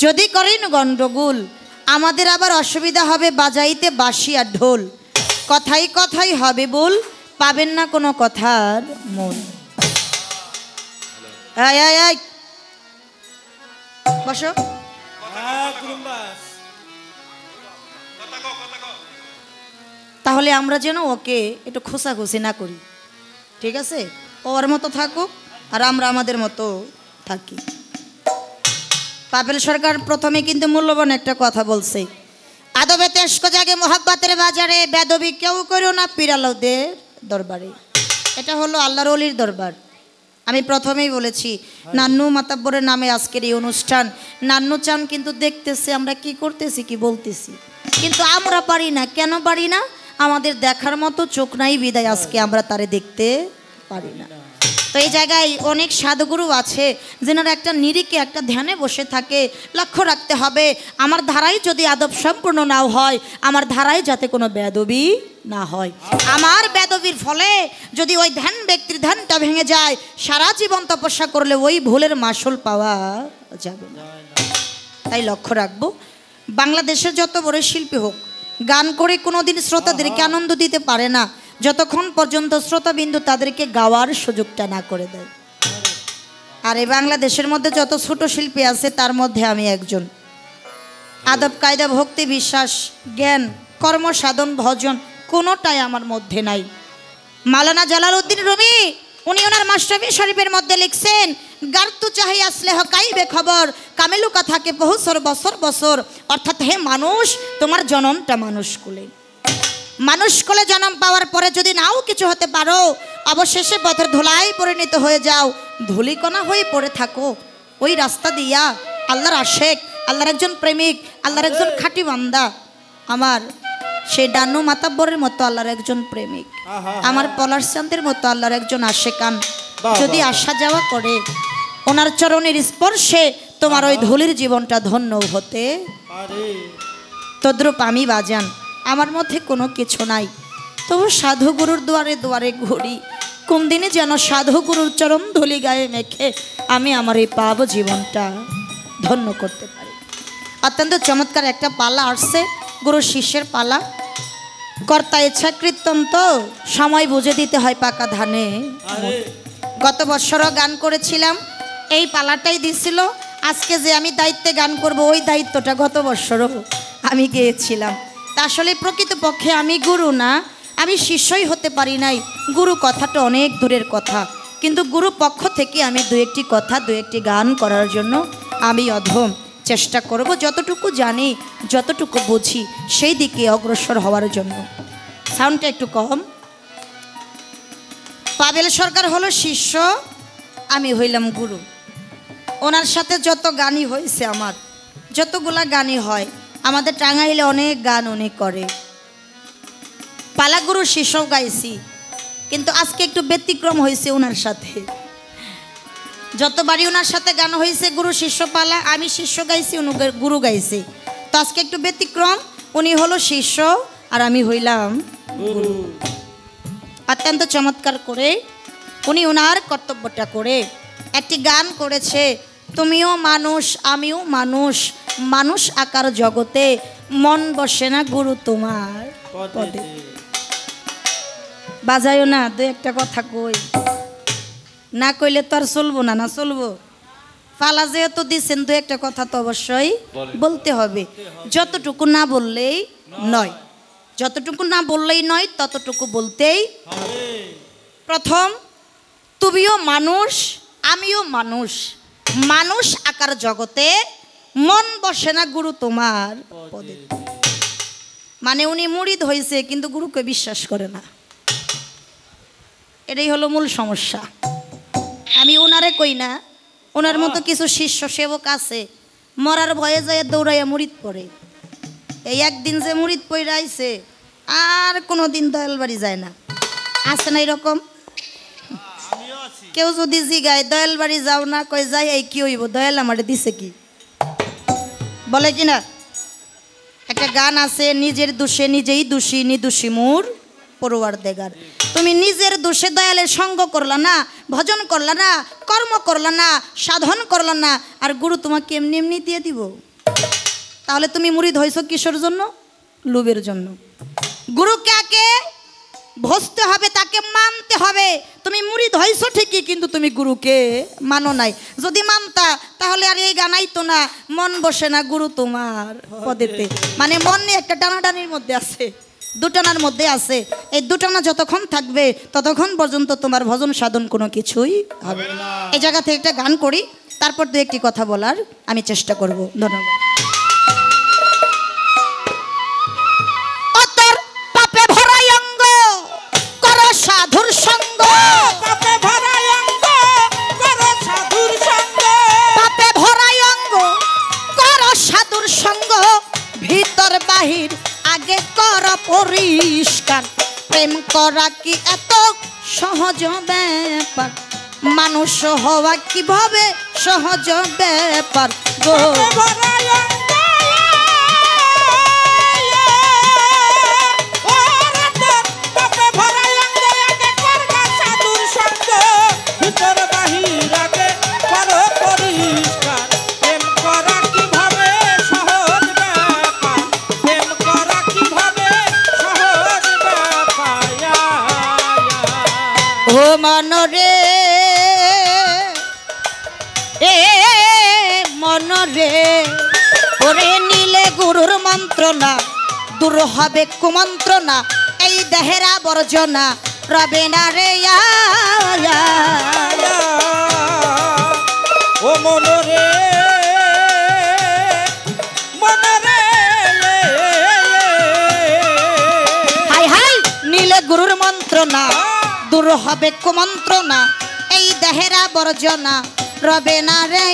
যদি করেন গন্ডগোল আমাদের আবার অসুবিধা হবে বাজাইতে বাঁশি আর ঢোল কথাই কথাই হবে বল পাবেন না কোনো কথার মূল বসো তাহলে আমরা যেন ওকে একটু খোসাখুসি না করি ঠিক আছে ওর মতো থাকুক আর আমরা আমাদের মতো থাকি পাপেল সরকার প্রথমে কিন্তু মূল্যবান একটা কথা বলছে আদবে তেস্ক জাগে মোহাব্বতের বাজারে বেদবি কেউ করো না পিরালদের দরবারে এটা হলো আল্লাহর ওলির দরবার আমি প্রথমেই বলেছি নান্নু মাতাব্বরের নামে আজকের এই অনুষ্ঠান নান্নু চান কিন্তু দেখতেছে আমরা কি করতেছি কি বলতেছি কিন্তু আমরা পারি না কেন পারি না আমাদের দেখার মতো চোখ নাই বিদায় আজকে আমরা তারে দেখতে পারি না তো এই জায়গায় অনেক সাধুগুরু আছে যেনারা একটা নিরিখে একটা ধ্যানে বসে থাকে লক্ষ্য রাখতে হবে আমার ধারায় যদি আদব সম্পূর্ণ নাও হয় আমার ধারায় যাতে কোনো বেদবি না হয় আমার বেদবির ফলে যদি ওই ধ্যান ব্যক্তির ধ্যানটা ভেঙে যায় সারা জীবন তপস্যা করলে ওই ভুলের মাসুল পাওয়া যাবে না তাই লক্ষ্য রাখবো বাংলাদেশের যত বড় শিল্পী হোক গান করে কোনোদিন শ্রোতাদেরকে আনন্দ দিতে পারে না যতক্ষণ পর্যন্ত শ্রোতাবিন্দু তাদেরকে গাওয়ার সুযোগটা না করে দেয় আর এই বাংলাদেশের মধ্যে যত ছোট শিল্পী আছে তার মধ্যে আমি একজন আদব কায়দা ভক্তি বিশ্বাস জ্ঞান কর্ম সাধন ভজন কোনোটাই আমার মধ্যে নাই মাওলানা জালালউদ্দিন রুমি উনি ওনার মাশরাফি শরীফের মধ্যে লিখছেন গার্তু চাহি আসলে হকাইবে খবর কামেলু কথাকে বহুসর বছর বছর অর্থাৎ হে মানুষ তোমার জন্মটা মানুষ কুলে মানুষ কোলে জন্ম পাওয়ার পরে যদি নাও কিছু হতে পারো অবশেষে পথের ধুলাই পরিণত হয়ে যাও ধুলিকণা হয়ে পড়ে থাকো ওই রাস্তা দিয়া আল্লাহর আশেক আল্লাহর একজন প্রেমিক আল্লাহর একজন খাঁটি বান্দা আমার সেই ডান্নু মাতাব্বরের মতো আল্লাহর একজন প্রেমিক আমার পলাশ চাঁদের মতো আল্লাহর একজন আশেকান যদি আসা যাওয়া করে ওনার চরণের স্পর্শে তোমার ওই ধুলির জীবনটা ধন্য হতে তদ্রূপ আমি বাজান আমার মধ্যে কোনো কিছু নাই তবু সাধুগুরুর দুয়ারে দুয়ারে ঘুরি কোন দিনে যেন সাধুগুরুর চরণ ধুলি গায়ে মেখে আমি আমার এই পাব জীবনটা ধন্য করতে পারি অত্যন্ত চমৎকার একটা পালা আসছে গুরু শিষ্যের পালা কর্তা ইচ্ছা কীর্তন তো সময় বুঝে দিতে হয় পাকা ধানে। গত বছরও গান করেছিলাম, এই পালাটাই দিছিল। আজকে যে আমি দায়িত্বে গান করব ওই দায়িত্বটা গত বছরও আমি গেয়েছিলাম। তা আসলে প্রকৃতপক্ষে আমি গুরু না, আমি শিষ্যই হতে পারি নাই। গুরু কথাটা অনেক দূরের কথা, কিন্তু গুরু পক্ষ থেকে আমি দু একটি কথা দু একটি গান করার জন্য আমি অধম চেষ্টা করব, যতটুকু জানি যতটুকু বুঝি সেই দিকে অগ্রসর হওয়ার জন্য। সাউন্ডটা একটু কম। পাবেল সরকার হলো শিষ্য, আমি হইলাম গুরু। ওনার সাথে যত গানই হয়েছে, আমার যতগুলা গানই হয়, আমাদের টাঙ্গাইলে অনেক গান উনি করে। পালাগুরু শিষ্য গাইছি, কিন্তু আজকে একটু ব্যতিক্রম হয়েছে ওনার সাথে। যতবারই ওনার সাথে গান হয়েছে গুরু শিষ্য পালা, আমি শিষ্য গাইছি, উনি গুরু গাইছে। তো আজকে একটু ব্যতিক্রম, উনি হলো শিষ্য আর আমি হইলাম গুরু। অত্যন্ত চমৎকার করে উনি ওনার কর্তব্যটা করে একটি গান করেছে, তুমিও মানুষ আমিও মানুষ, মানুষ আকার জগতে মন বসে না গুরু তোমার পদে। বাজায়ও না, দু একটা কথা কই, না কইলে তো আর চলবো না। না চলবো, পালা যেহেতু দিচ্ছেন দু একটা কথা তো অবশ্যই বলতে হবে। যতটুকু না বললেই নয়, যতটুকু না বললেই নয় ততটুকু বলতেই। প্রথম, তুমিও মানুষ আমিও মানুষ, মানুষ আকার জগতে মন বসে না গুরু তোমার পদে। মানে উনি মুরিদ হয়েছে কিন্তু গুরুকে বিশ্বাস করে না, এটাই হলো মূল সমস্যা। আমি ওনারে কই না, ওনার মতো কিছু শিষ্য সেবক আছে মরার ভয়ে যায় দৌড়াইয়া মুরিদ পড়ে। এই একদিন যে মুরিদ পড়ে আইছে আর কোনো দিন দয়াল বাড়ি যায় না, আছে না এরকম? কেউ যদি জিগায় দয়াল বাড়ি যাও না, কই যাই, এই কি হইব, দয়াল আমারে দিছে কি, বলে কি না? একটা গান আছে, নিজের দোষে নিজেই দোষী, নিদোষী মোর পড়ুয়ার দেগার। তুমি নিজের দোষে দয়ালের সঙ্গ করলা না, ভজন করলা না, কর্ম করলা না, সাধন করলা না, আর গুরু তোমাকে এমনি এমনি দিয়ে দিব। তাহলে তুমি মুরিদ হইছো কিসের জন্য? লোভের জন্য। গুরুকে আগে ভজতে হবে, তাকে মানতে হবে। তুমি মুরিদ হইছো ঠিকই, কিন্তু তুমি গুরুকে মানো নাই। যদি মানতা তাহলে আর এই গান আইতো না, মন বসে না গুরু তোমার পদেতে। মানে মন নিয়ে একটা টানাটানির মধ্যে আছে, দুটানার মধ্যে আছে। এই দুটানা যতক্ষণ থাকবে ততক্ষণ পর্যন্ত তোমার ভজন সাধন কোনো কিছুই হবে না। এই জায়গা থেকে একটা গান করি, তারপর দু একটি কথা বলার আমি চেষ্টা করব। ধন্যবাদ। সাধুর সঙ্গ পাপে ভরাই অঙ্গ কর, সাধুর সঙ্গ পাপে ভরাই অঙ্গ কর, সাধুর সঙ্গ ভিতর বাহির আগে কর পরিষ্কার। প্রেম করা কি এত সহজ ব্যাপার? মানুষ হওয়া কিভাবে সহজ ব্যাপার গো? মনরে এ মনরে ওরে নিলে গুরুর মন্ত্রণা, দূর হবে কুমন্ত্রণা, এই দেহের আবর্জনা রবে না রে। ও মনরে মনরে, হাই হাই নিলে গুরুর মন্ত্রণা, দূর হবে কুমন্ত্রণা, এই দেহের আবর্জনা রবে না রে।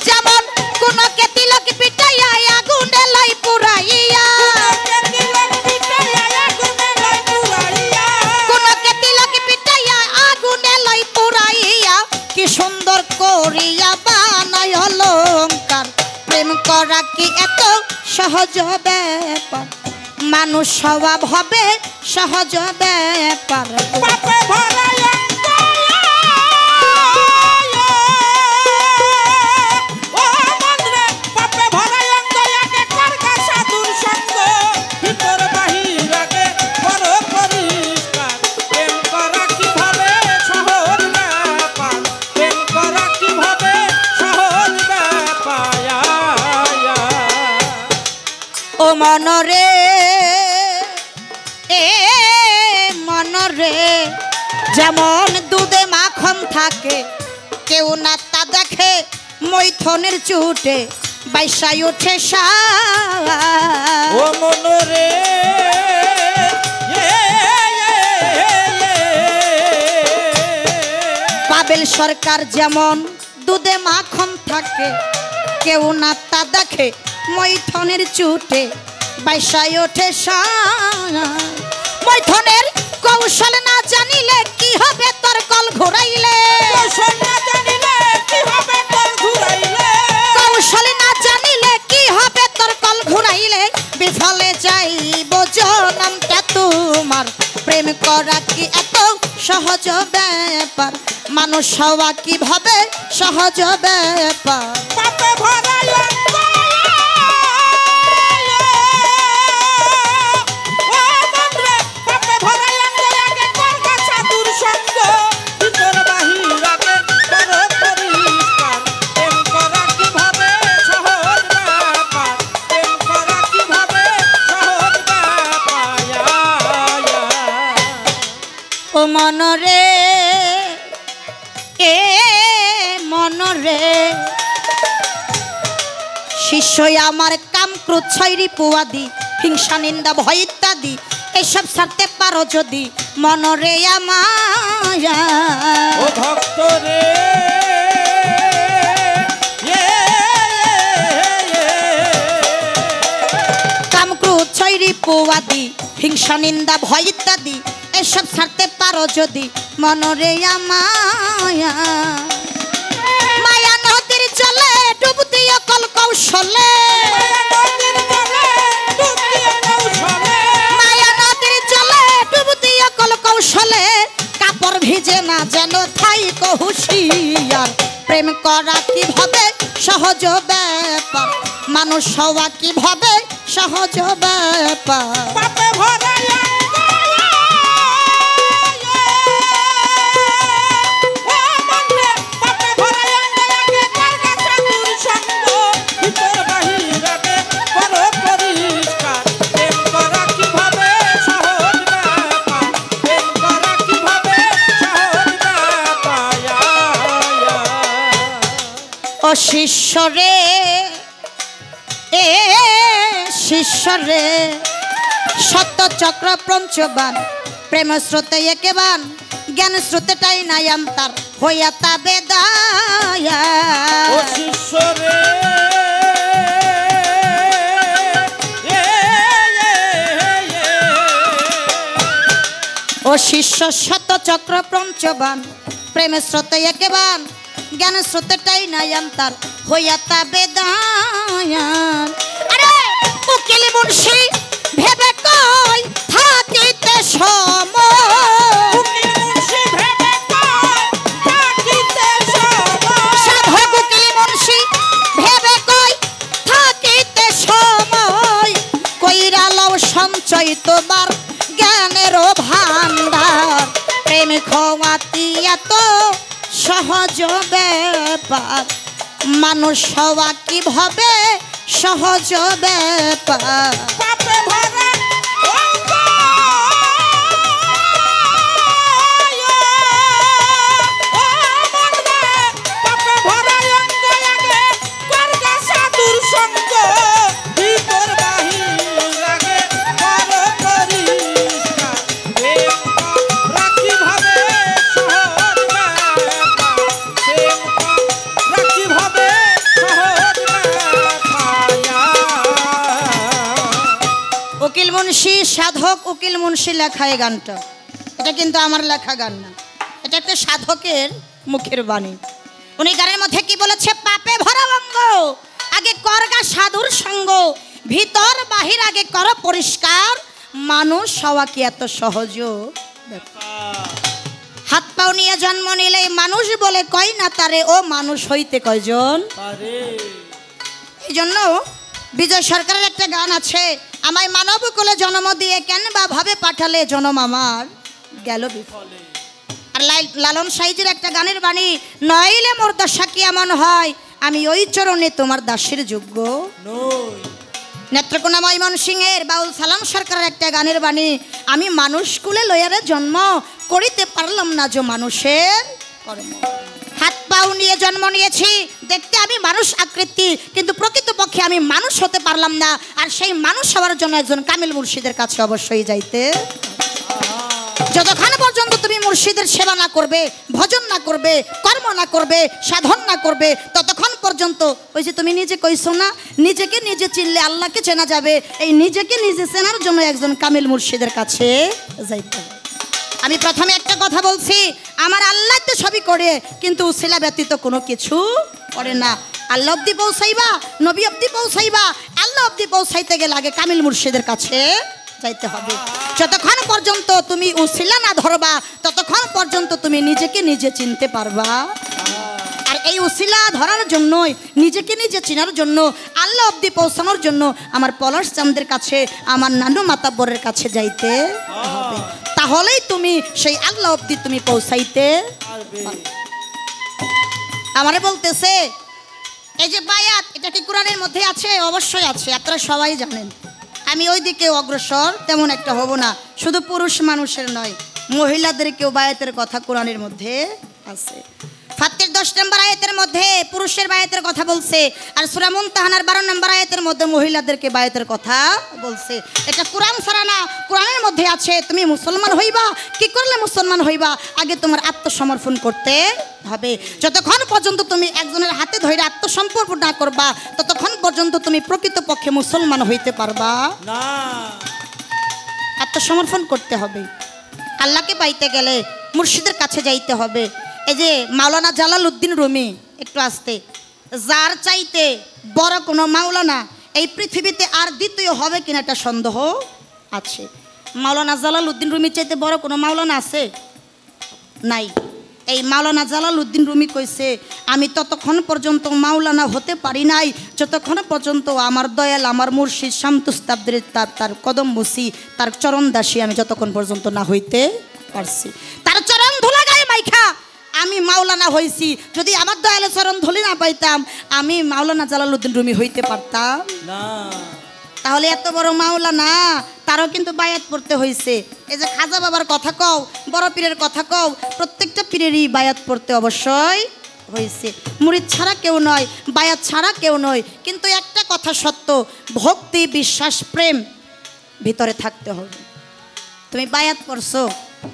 যেমন কোন তিলক পিটাইয়া আগুনে লাই পুরাইয়া, কোন তিলক পিটাইয়া আগুনে লাই পুরাইয়া, কি সুন্দর করিয়া বানায় অলংকার। প্রেম করা কি এত সহজ ব্যাপার? মানুষ স্বভাব হবে সহজ ব্যাপার। পাপে ভরাই অঙ্গ ও মন রে, পাপে ভরাই অঙ্গ একে কর সাধুর সঙ্গ ভিতর মনরে এ মনরে যেমন দুধে মাখন থাকে কেউ না তা দেখে মৈথনের চুটে বাইসাই ওঠে ও মনরে পাবেল সরকার যেমন দুধে মাখন থাকে কেউ না তা দেখে মৈথনের চুটে বাইসাই ওঠে মৈথনের কৌশল না জানিলে কি হবে তোর কল ঘুরাইলে কৌশল না জানিলে কি হবে তোর ঘুরাইলে কৌশল না জানিলে কি হবে তোর কল ঘুরাইলে বিফলে যাইব জনমটা তোমার প্রেম করা কি এত সহজ ব্যাপার মানুষ হওয়া কিভাবে সহজ ব্যাপার পাপে ভরা ও মনরে এ মনরে শিষ্যই আমার কাম ক্রোধ ছয়রি পুয়াদি হিংসা নিন্দা ভয় ইত্যাদি এসব ছাড়তে পারো যদি মনরে আমার ও ভক্ত রে কাম ক্রোধ ছয়রি পুয়াদি হিংসা নিন্দা ভয় ইত্যাদি এসব ছাড়তে পারো যদি মনরে মায়া মায়া নদীর জলে ডুব দিও কল কৌশলে মায়া নদীর জলে ডুব দিও কল কৌশলে কাপড় ভিজে না যেন থাই হুঁশিয়ার প্রেম করা কিভাবে সহজ ব্যাপার মানুষ হওয়া কিভাবে সহজ ব্যাপার পাপে ভরা শিষ্যরে এ শিষ্যরে সত্য চক্র পঞ্চবান প্রেম স্রোতে একেবান জ্ঞান স্রোতেটাই নাই আন্তার হইয়া তা বেদায়া ও শিষ্যরে ও শিষ্য সত্য চক্র পঞ্চবান প্রেম স্রোতে একেবান জ্ঞান স্রোতেটাই নাই আন্তার হইয়া তা বেদায়ান আরে উকিল মুন্সি ভেবে কই থাকিতে সময় উকিল মুন্সি ভেবে কই থাকিতে সময় সাধক উকিল মুন্সি ভেবে কই থাকিতে সময় কইরা লও সঞ্চয় তোমার জ্ঞানের ভান্ডার প্রেম খোয়াতি এত সহজ ব্যাপার মানুষ হওয়া কিভাবে সহজ ব্যাপার পাপে ভরা পাপে ভরা অঙ্গ আগে করগা সাধুর সঙ্গ ভিতর বাহির আগে করো পরিষ্কার প্রেম রাখি ভাবে সহজ ব্যাপার প্রেম রাখি ভাবে সহজ উকিল মুন্সি সাধক উকিল মুন্সি লেখা এই গানটা এটা কিন্তু আমার লেখা গান না এটা একটা সাধকের মুখের বাণী উনি গানের মধ্যে কি বলেছে পাপে ভরা অঙ্গ আগে করগা সাধুর সঙ্গ ভিতর বাহির আগে কর পরিষ্কার মানুষ হওয়া কি এত সহজ হাত পাও নিয়ে জন্ম নিলে মানুষ বলে কয় না তারে ও মানুষ হইতে কয়জন এই জন্য বিজয় সরকারের একটা গান আছে আমায় মানব কোলে জন্ম দিয়ে কেন বা ভাবে পাঠালে জনম আমার গেল বিফলে আর লালন সাইজের একটা গানের বাণী নইলে মোর দশা কি এমন হয় আমি ওই চরণে তোমার দাসের যোগ্য নই নেত্রকোনা ময়মনসিংহের বাউল সালাম সরকারের একটা গানের বাণী, আমি মানুষ কুলে লয়ারে জন্ম করিতে পারলাম না যে মানুষের কর্ম। হাত পাও নিয়ে জন্ম নিয়েছি, দেখতে আমি মানুষ আকৃতি, কিন্তু প্রকৃতপক্ষে আমি মানুষ হতে পারলাম না। আর সেই মানুষ হওয়ার জন্য একজন কামিল মুর্শিদের কাছে অবশ্যই যাইতে। যতক্ষণ পর্যন্ত তুমি মুর্শিদের সেবা না করবে, ভজন না করবে, কর্ম না করবে, সাধন না করবে, ততক্ষণ পর্যন্ত ওই যে তুমি নিজে কইছো না, নিজেকে নিজে চিনলে আল্লাহকে চেনা যাবে। এই নিজেকে নিজে চেনার জন্য একজন কামিল মুর্শিদের কাছে যাইতে হবে। আমি প্রথমে একটা কথা বলছি, আমার আল্লাহ তো সবই করে, কিন্তু উসিলা ব্যতীত কোনো কিছু করে না। আল্লাহ অব্দি পৌঁছাইবা, নবী অব্দি পৌঁছাইবা, আল্লাহ অব্দি পৌঁছাইতে গেলে আগে কামিল মুর্শিদের কাছে যাইতে হবে। যতক্ষণ পর্যন্ত তুমি উসিলা না ধরবা, ততক্ষণ পর্যন্ত তুমি নিজেকে নিজে চিনতে পারবা। আর এই উসিলা ধরার জন্যই, নিজেকে নিজে চিনার জন্য, আল্লাহ অব্দি পৌঁছানোর জন্য আমার পলাশ চাঁদের কাছে, আমার নানু মাতাব্বরের কাছে যাইতে হবে। তাহলেই তুমি সেই আল্লাহ অব্দি তুমি পৌঁছাইতে পারবে। আমারে বলতেছে এই যে বায়াত, এটা কি কোরআনের মধ্যে আছে? অবশ্যই আছে, আপনারা সবাই জানেন। আমি ওই দিকে অগ্রসর তেমন একটা হব না। শুধু পুরুষ মানুষের নয়, মহিলাদেরকেও বায়াতের কথা কোরআনের মধ্যে আছে। ফাতির 10 নম্বর আয়াতের মধ্যে পুরুষের বায়াতের কথা বলছে, আর সূরা মুনতাহানার 12 নম্বর আয়াতের মধ্যে মহিলাদেরকে বায়াতের কথা বলছে। এটা কোরআন ছাড়া না, কোরআনের মধ্যে আছে। তুমি মুসলমান হইবা, কি করলে মুসলমান হইবা? আগে তোমার আত্মসমর্পণ করতে হবে। যতক্ষণ পর্যন্ত তুমি একজনের হাতে ধরে আত্মসমর্পণ না করবা, ততক্ষণ পর্যন্ত তুমি প্রকৃতপক্ষে মুসলমান হইতে পারবা না। আত্মসমর্পণ করতে হবে। আল্লাহকে পাইতে গেলে মুর্শিদের কাছে যাইতে হবে। এই যে মাওলানা জালালউদ্দিন রুমি, একটু আসতে, যার চাইতে বড় কোনো মাওলানা এই পৃথিবীতে আর দ্বিতীয় হবে কিনা একটা সন্দেহ আছে। মাওলানা জালালউদ্দিন রুমির চাইতে বড় কোনো মাওলানা আছে? নাই। এই মাওলানা জালালউদ্দিন রুমি কইছে, আমি ততক্ষণ পর্যন্ত মাওলানা হতে পারি নাই যতক্ষণ পর্যন্ত আমার দয়াল, আমার মুর্শিদ শামতুস্তাবদের তার কদম মুসি, তার চরণ দাসী আমি যতক্ষণ পর্যন্ত না হইতে পারছি। তার চরণ ধুলা গায়ে মাইখা আমি মাওলানা হইছি। যদি আমার দয়ালের চরণ ধুলি না পাইতাম, আমি মাওলানা জালালউদ্দিন রুমি হইতে পারতাম না। তাহলে এত বড় মাওলানা, তারও কিন্তু বায়াত পড়তে হয়েছে। এই যে খাজা বাবার কথা কও, বড় পীরের কথা কও, প্রত্যেকটা পীরেরই বায়াত পড়তে অবশ্যই হয়েছে। মুরিদ ছাড়া কেউ নয়, বায়াত ছাড়া কেউ নয়। কিন্তু একটা কথা সত্য, ভক্তি, বিশ্বাস, প্রেম ভিতরে থাকতে হবে। তুমি বায়াত পড়ছো,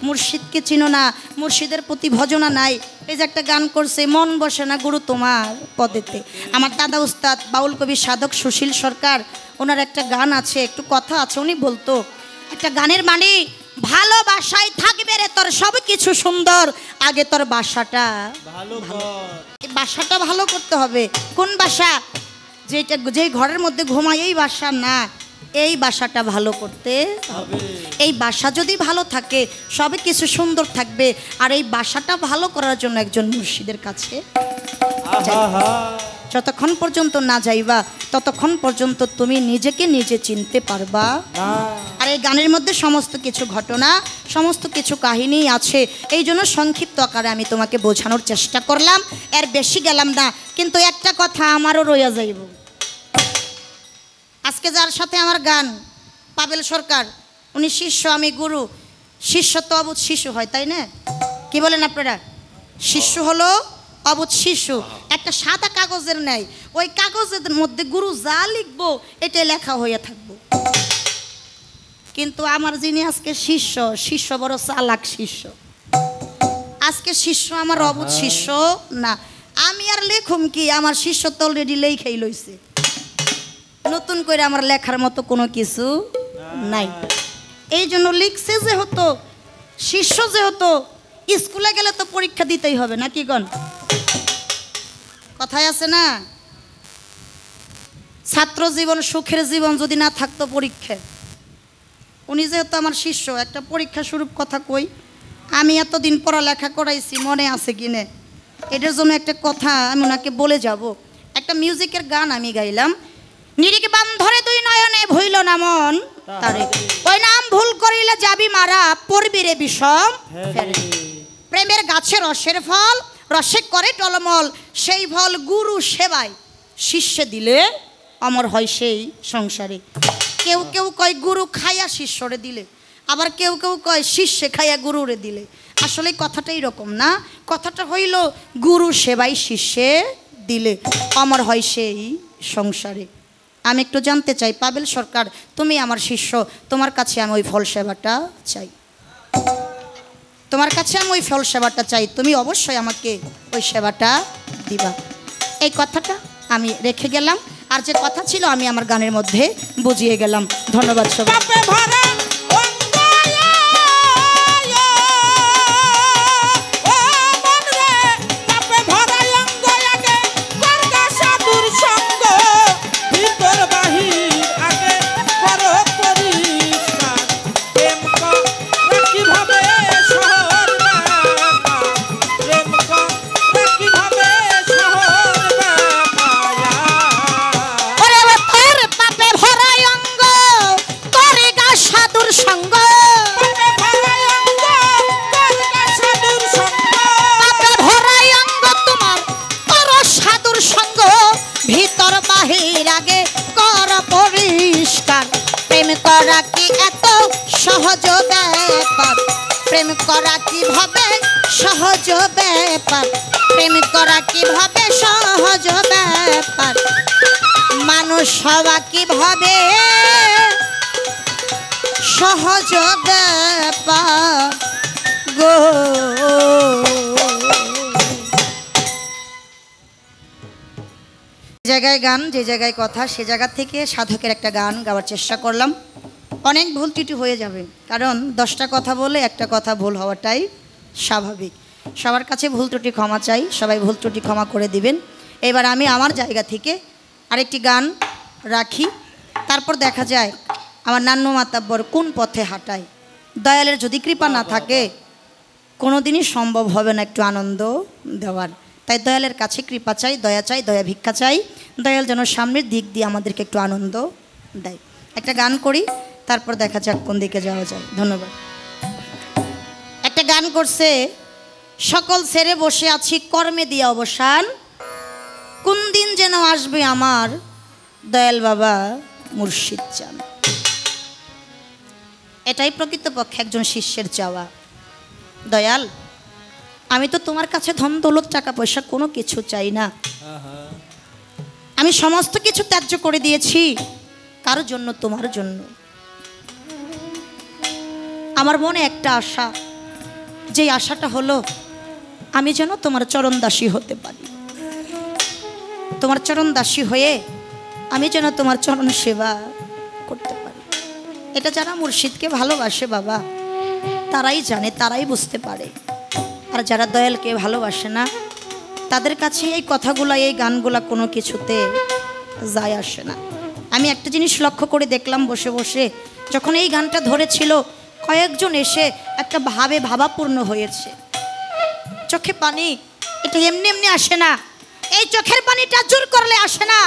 মুর্শিদকে চিনো না, মুর্শিদের প্রতি ভজনা নাই। এই যে একটা গান করছে, মন বসে না গুরু তোমার পদেতে। আমার দাদা উস্তাদ বাউল কবি সাধক সুশীল সরকার, ওনার একটা গান আছে, একটু কথা আছে। উনি বলতো একটা গানের মানে, ভালোবাসায় থাকবে রে তোর সব কিছু সুন্দর, আগে তোর বাসাটা ভালো কর। এই বাসাটা ভালো করতে হবে। কোন বাসা? যেটা যেই ঘরের মধ্যে ঘুমায় এই বাসা না, এই বাসাটা ভালো করতে হবে। এই বাসা যদি ভালো থাকে, সব কিছু সুন্দর থাকবে। আর এই বাসাটা ভালো করার জন্য একজন মুর্শিদের কাছে যতক্ষণ পর্যন্ত না যাইবা, ততক্ষণ পর্যন্ত তুমি নিজেকে নিজে চিনতে পারবা। আর এই গানের মধ্যে সমস্ত কিছু ঘটনা, সমস্ত কিছু কাহিনী আছে। এই জন্য সংক্ষিপ্ত আকারে আমি তোমাকে বোঝানোর চেষ্টা করলাম, এর বেশি গেলাম না। কিন্তু একটা কথা আমারও রইয়া যাইব। আজকে যার সাথে আমার গান, পাবেল সরকার, উনি শিষ্য, আমি গুরু। শিষ্য তো অবুধ শিশু হয়, তাই না? কি বলেন আপনারা? শিষ্য হলো অবুধ শিশু, একটা সাদা কাগজের নেয়। ওই কাগজের মধ্যে গুরু যা লিখবো এটাই লেখা হইয়া থাকবো। কিন্তু আমার যিনি আজকে শিষ্য, শিষ্য বড় চালাক শিষ্য। আজকে শিষ্য আমার অবুধ শিষ্য না। আমি আর লেখুম কি? আমার শিষ্য তো অলরেডি লেখাই লইছে। নতুন করে আমার লেখার মতো কোনো কিছু নাই। এই জন্য লিখছে যেহেতু, শিষ্য যেহেতু, স্কুলে গেলে তো পরীক্ষা দিতেই হবে, নাকি গণ? কথায় আছে না, ছাত্র জীবন সুখের জীবন যদি না থাকতো পরীক্ষায়। উনি যেহেতু আমার শিষ্য, একটা পরীক্ষা স্বরূপ কথা কই। আমি এতদিন পড়ালেখা করাইছি, মনে আছে কিনে, এটার জন্য একটা কথা আমি ওনাকে বলে যাব। একটা মিউজিকের গান আমি গাইলাম, নিরিক বান ধরে দুই নয়নে ভুইল না মন তারে, ওই নাম ভুল করিলে যাবি মারা, পড়বি রে বিষম ফেরে। প্রেমের গাছে রসের ফল, রসে করে টলমল, সেই ফল গুরু সেবায় শিষ্যে দিলে অমর হয় সেই সংসারে। কেউ কেউ কয় গুরু খাইয়া শিষ্যরে দিলে, আবার কেউ কেউ কয় শিষ্যে খাইয়া গুরুরে দিলে। আসলে কথাটা এরকম না, কথাটা হইল গুরু সেবাই শিষ্যে দিলে অমর হয় সেই সংসারে। আমি একটু জানতে চাই পাবেল সরকার, তুমি আমার শিষ্য, তোমার কাছে আমি ওই ফল সেবাটা চাই, তোমার কাছে আমি ওই ফল সেবাটা চাই, তুমি অবশ্যই আমাকে ওই সেবাটা দিবা। এই কথাটা আমি রেখে গেলাম, আর যে কথা ছিল আমি আমার গানের মধ্যে বুঝিয়ে গেলাম। ধন্যবাদ সবাই। প্রেম করা কি এত সহজ ব্যাপার, প্রেম করা কিভাবে সহজ ব্যাপার, প্রেম করা কিভাবে সহজ ব্যাপার, মানুষ হওয়া কিভাবে সহজ ব্যাপার গো। জায়গায় গান, যে জায়গায় কথা, সে জায়গা থেকে সাধকের একটা গান গাওয়ার চেষ্টা করলাম। অনেক ভুল ত্রুটি হয়ে যাবে, কারণ 10টা কথা বলে একটা কথা ভুল হওয়াটাই স্বাভাবিক। সবার কাছে ভুল ত্রুটি ক্ষমা চাই, সবাই ভুল ত্রুটি ক্ষমা করে দিবেন। এবার আমি আমার জায়গা থেকে আরেকটি গান রাখি, তারপর দেখা যায় আমার নান্নু মাতাব্বর কোন পথে হাঁটায়। দয়ালের যদি কৃপা না থাকে কোনো দিনই সম্ভব হবে না একটু আনন্দ দেওয়ার। তাই দয়ালের কাছে কৃপা চাই, দয়া চাই, দয়া ভিক্ষা চাই, দয়াল যেন সামনের দিক দিয়ে আমাদেরকে একটু আনন্দ দেয়। একটা গান করি, তারপর দেখা যাক কোন দিকে যাওয়া যায়। ধন্যবাদ। একটা গান করছে, সকল ছেড়ে বসে আছি কর্মে দিয়ে অবসান, কোন দিন যেন আসবে আমার দয়াল বাবা মুর্শিদ চান। এটাই প্রকৃতপক্ষে একজন শিষ্যের চাওয়া। দয়াল, আমি তো তোমার কাছে ধন দৌলত টাকা পয়সা কোনো কিছু চাই না, আমি সমস্ত কিছু ত্যায্য করে দিয়েছি কারোর জন্য, তোমার জন্য। আমার মনে একটা আশা, যে আশাটা হলো আমি যেন তোমার চরণ দাসী হতে পারি, তোমার চরণ দাসী হয়ে আমি যেন তোমার চরণ সেবা করতে পারি। এটা যারা মুর্শিদকে ভালোবাসে বাবা, তারাই জানে, তারাই বুঝতে পারে। আর যারা দয়ালকে ভালোবাসে না, তাদের কাছে এই কথাগুলো, এই গানগুলা কোনো কিছুতে যায় আসে না। আমি একটা জিনিস লক্ষ্য করে দেখলাম, বসে বসে যখন এই গানটা ধরেছিল, কয়েকজন এসে একটা ভাবাপূর্ণ হয়েছে। চোখে পানি এটা এমনি এমনি আসে না, এই চোখের পানিটা জোর করলে আসে না,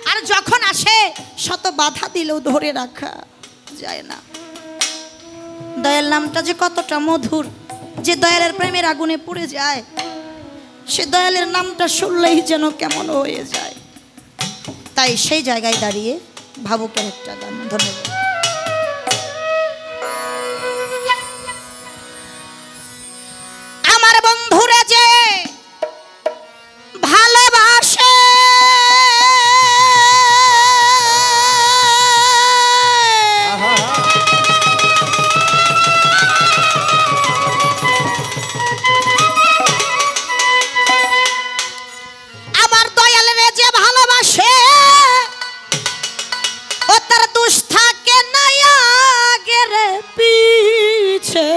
আর যখন আসে শত বাধা দিলেও ধরে রাখা যায় না। দয়াল নামটা যে কতটা মধুর, যে দয়ালের প্রেমের আগুনে পুড়ে যায়, সে দয়ালের নামটা শুনলেই যেন কেমন হয়ে যায়। তাই সেই জায়গায় দাঁড়িয়ে ভাবুকের একটা গান। ধন্যবাদ। আমার বন্ধুরা যে ভালোবাসে, আমার দয়ালের যে ভালোবাসে, ও তার দুষ থাকে না আগের পিছে।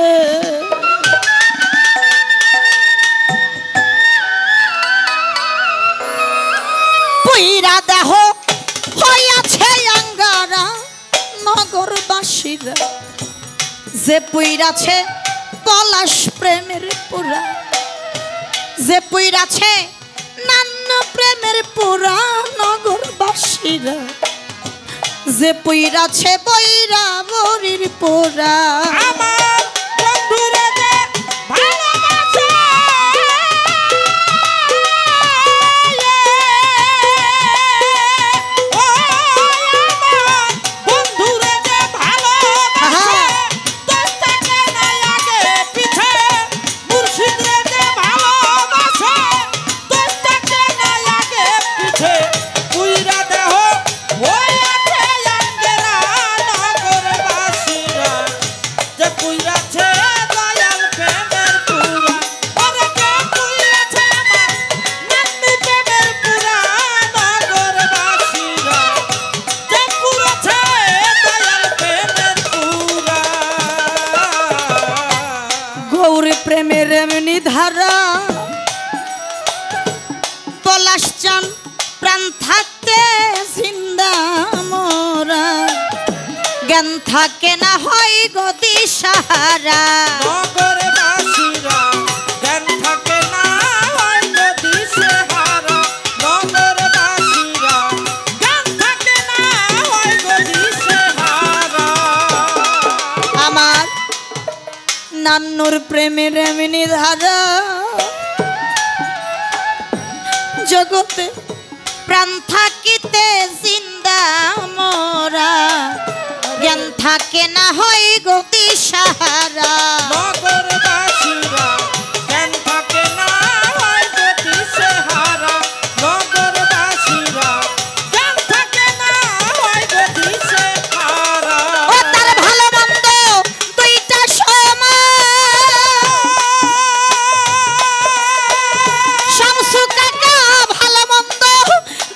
পুইরা দেহ হইয়াছে আঙ্গারা নগরবাসীরা, যে পুইরাছে পলাশ প্রেমের পুরা, যে পুইরাছে নান্ন প্রেমের পুরা নগরবাসীরা, যে পুইরাছে বৈরা বরির পুরা। আমার বন্ধুরা যে ভালোবাসে, ও এমনি ধারা পলাশ চান প্রাণ থাকতে জিন্দা মোরা জ্ঞান থাকে না হয় গতি সাহারা নগরবাসীরা জ্ঞান থাকে না হয় গতি সাহারা নগরবাসীরা জ্ঞান থাকে না হয় গতি সাহারা আমার নান্নুর প্রেমের এমনি ধারা জগতে প্রাণ থাকিতে জিন্দা মোরা জ্ঞান থাকে না হয় গতি সাহারা নগরবাসীরা জ্ঞান থাকে না হয় গতি সাহারা নগরবাসীরা জ্ঞান থাকে না হয় গতি সাহারা ও তার ভালো মন্দ দুইটা সমান শামসু কাকা ভালো মন্দ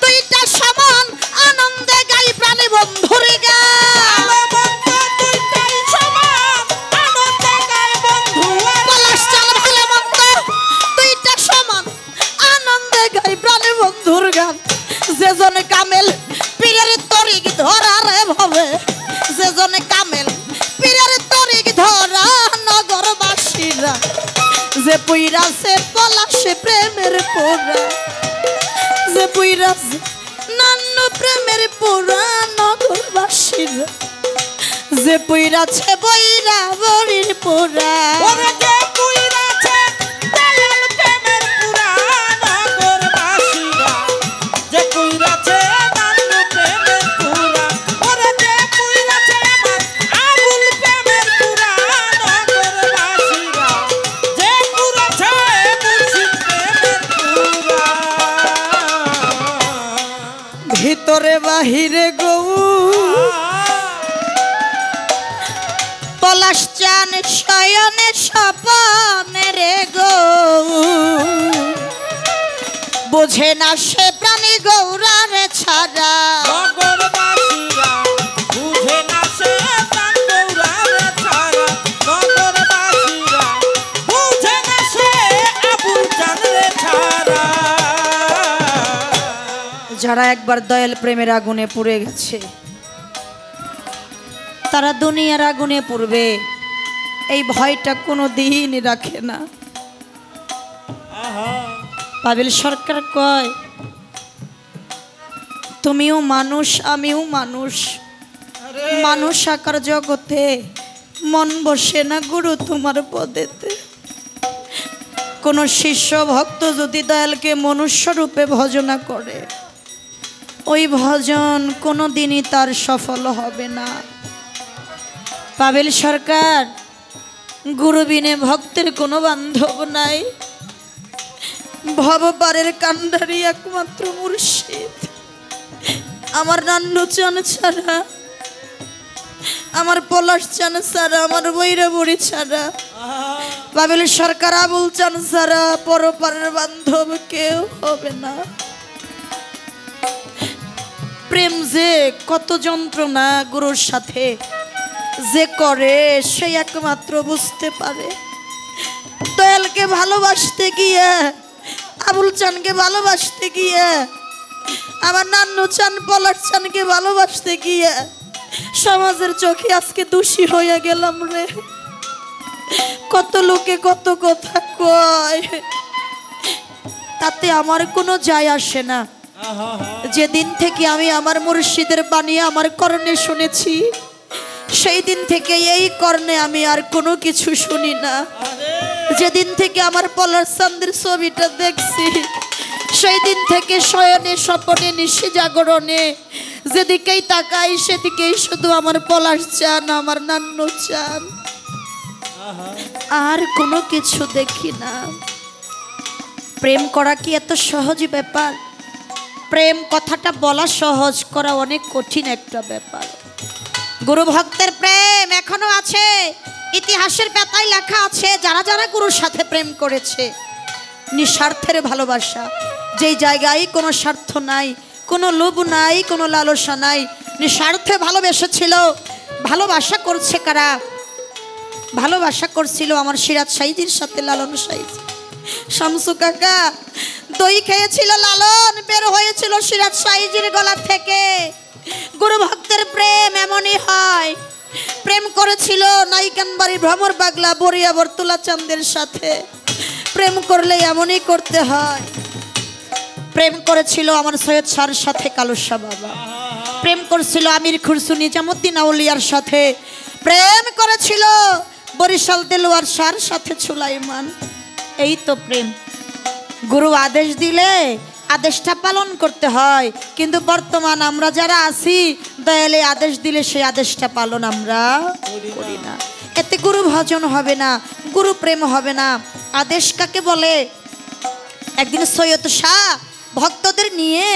দুইটা সমান আনন্দে গাই প্রাণী বন্ধুর গান পলাশ চাল ভালো মন্দ দুইটা সমান আনন্দে গাই প্রাণী বন্ধুর গান যেজনে কামেল পীরের তরিক ধরারে ভাবে যেজনে কামেল পীরের তরিক ধরা নগরবাসীরা যে পুইরাছে পলাশে প্রেমের পোড়া যে পুইরাছে নান্ন প্রেমের পোড়া নগরবাসীরা যে পুইরাছে বইরা বড়ির পোড়া ওরে যে পুইরাছে দয়াল প্রেমের পুরা নগরবাসীরা যে পুইরাছে নান্য প্রেমের পুরা ওরে যে পুইরাছে আমার আবুল প্রেমের পুরা নগরবাসীরা যে পুরাছে মুর্শিদ প্রেমের পুরা ভিতরে বাহিরে গৌ পলাশ চান শয়নে স্বপনে রে গো বোঝে না সে প্রাণী গৌরারে ছাড়া নগরবাসীরা বুঝে না সে প্রাণ গৌরারে ছাড়া নগরবাসীরা বুঝে না সে আবুল চাঁদরে ছাড়া যারা একবার দয়াল প্রেমের আগুনে পুড়ে গেছে তারা দুনিয়ার আগুনে পুড়বে এই ভয়টা কোনো দিন রাখে না পাবেল সরকার কয় তুমিও মানুষ আমিও মানুষ মানুষ আকার জগতে মন বসে না গুরু তোমার পদেতে কোন শিষ্য ভক্ত যদি দয়ালকে মনুষ্য রূপে ভজনা করে ওই ভজন কোনো দিনই তার সফল হবে না পাবেল সরকার গুরু বিনে ভক্তের কোনো বান্ধব নাই ভবপারের কান্ডারি একমাত্র মুর্শিদ আমার নান্নু চান ছাড়া আমার পলাশ চান ছাড়া আমার বৈরা বুড়ি ছাড়া পাবেল সরকার আবুল চান ছাড়া পরপারের বান্ধব কেউ হবে না প্রেম যে কত যন্ত্রণা গুরুর সাথে যে করে সে একমাত্র বুঝতে পারে দয়ালকে ভালোবাসতে গিয়ে আবুল চানকে ভালোবাসতে গিয়ে আমার নান্নু চান পলাশ চানকে ভালোবাসতে গিয়ে সমাজের চোখে আজকে দোষী হয়ে গেলাম রে কত লোকে কত কথা কয় তাতে আমার কোনো যায় আসে না যেদিন থেকে আমি আমার মুর্শিদের বাণী আমার কর্ণে শুনেছি সেই দিন থেকে এই কর্ণে আমি আর কোনো কিছু শুনি না যেদিন থেকে আমার পলাশ চাঁদের ছবিটা দেখছি সেই দিন থেকে শয়নে স্বপনে নিশি জাগরণে যেদিকেই তাকাই সেদিকেই শুধু আমার পলাশ চান আমার নান্নু চান আর কোনো কিছু দেখি না প্রেম করা কি এত সহজ ব্যাপার প্রেম কথাটা বলা সহজ করা অনেক কঠিন একটা ব্যাপার গুরু ভক্তের প্রেম এখনো আছে ইতিহাসের পাতায় লেখা আছে যারা যারা গুরুর সাথে প্রেম করেছে নিঃস্বার্থের ভালোবাসা যেই জায়গায় কোনো স্বার্থ নাই কোনো লোভ নাই কোনো লালসা নাই নিঃস্বার্থে ভালোবেসেছিল ভালোবাসা করছে কারা ভালোবাসা করছিল আমার সিরাজ সাইদির সাথে লালন সাইদ শামসু কাকা দই খেয়েছিল লালন, বের হয়েছিল সিরাজ সাইজির গলা থেকে। গুরু ভক্তের প্রেম এমনই হয়। প্রেম করেছিল নাইকানবাড়ি ভ্রমর পাগলা বরিয়াবর তুলা চাঁদের সাথে। প্রেম করলে এমনই করতে হয়। প্রেম করেছিল আমার সৈয়দ শাহর সাথে কালুসা বাবা। প্রেম করেছিল আমির খুরসু নিজামুদ্দিন আউলিয়ার সাথে। প্রেম করেছিল বরিশাল দেলোয়ার শাহর সাথে সুলাইমান। এই তো প্রেম। গুরু আদেশ দিলে আদেশটা পালন করতে হয়, কিন্তু বর্তমান আমরা যারা আছি দয়ালে আদেশ দিলে সেই আদেশটা পালন আমরা করি না। এতে গুরু ভজন হবে না, গুরু প্রেম হবে না। আদেশ কাকে বলে? একদিন সৈয়দ শাহ ভক্তদের নিয়ে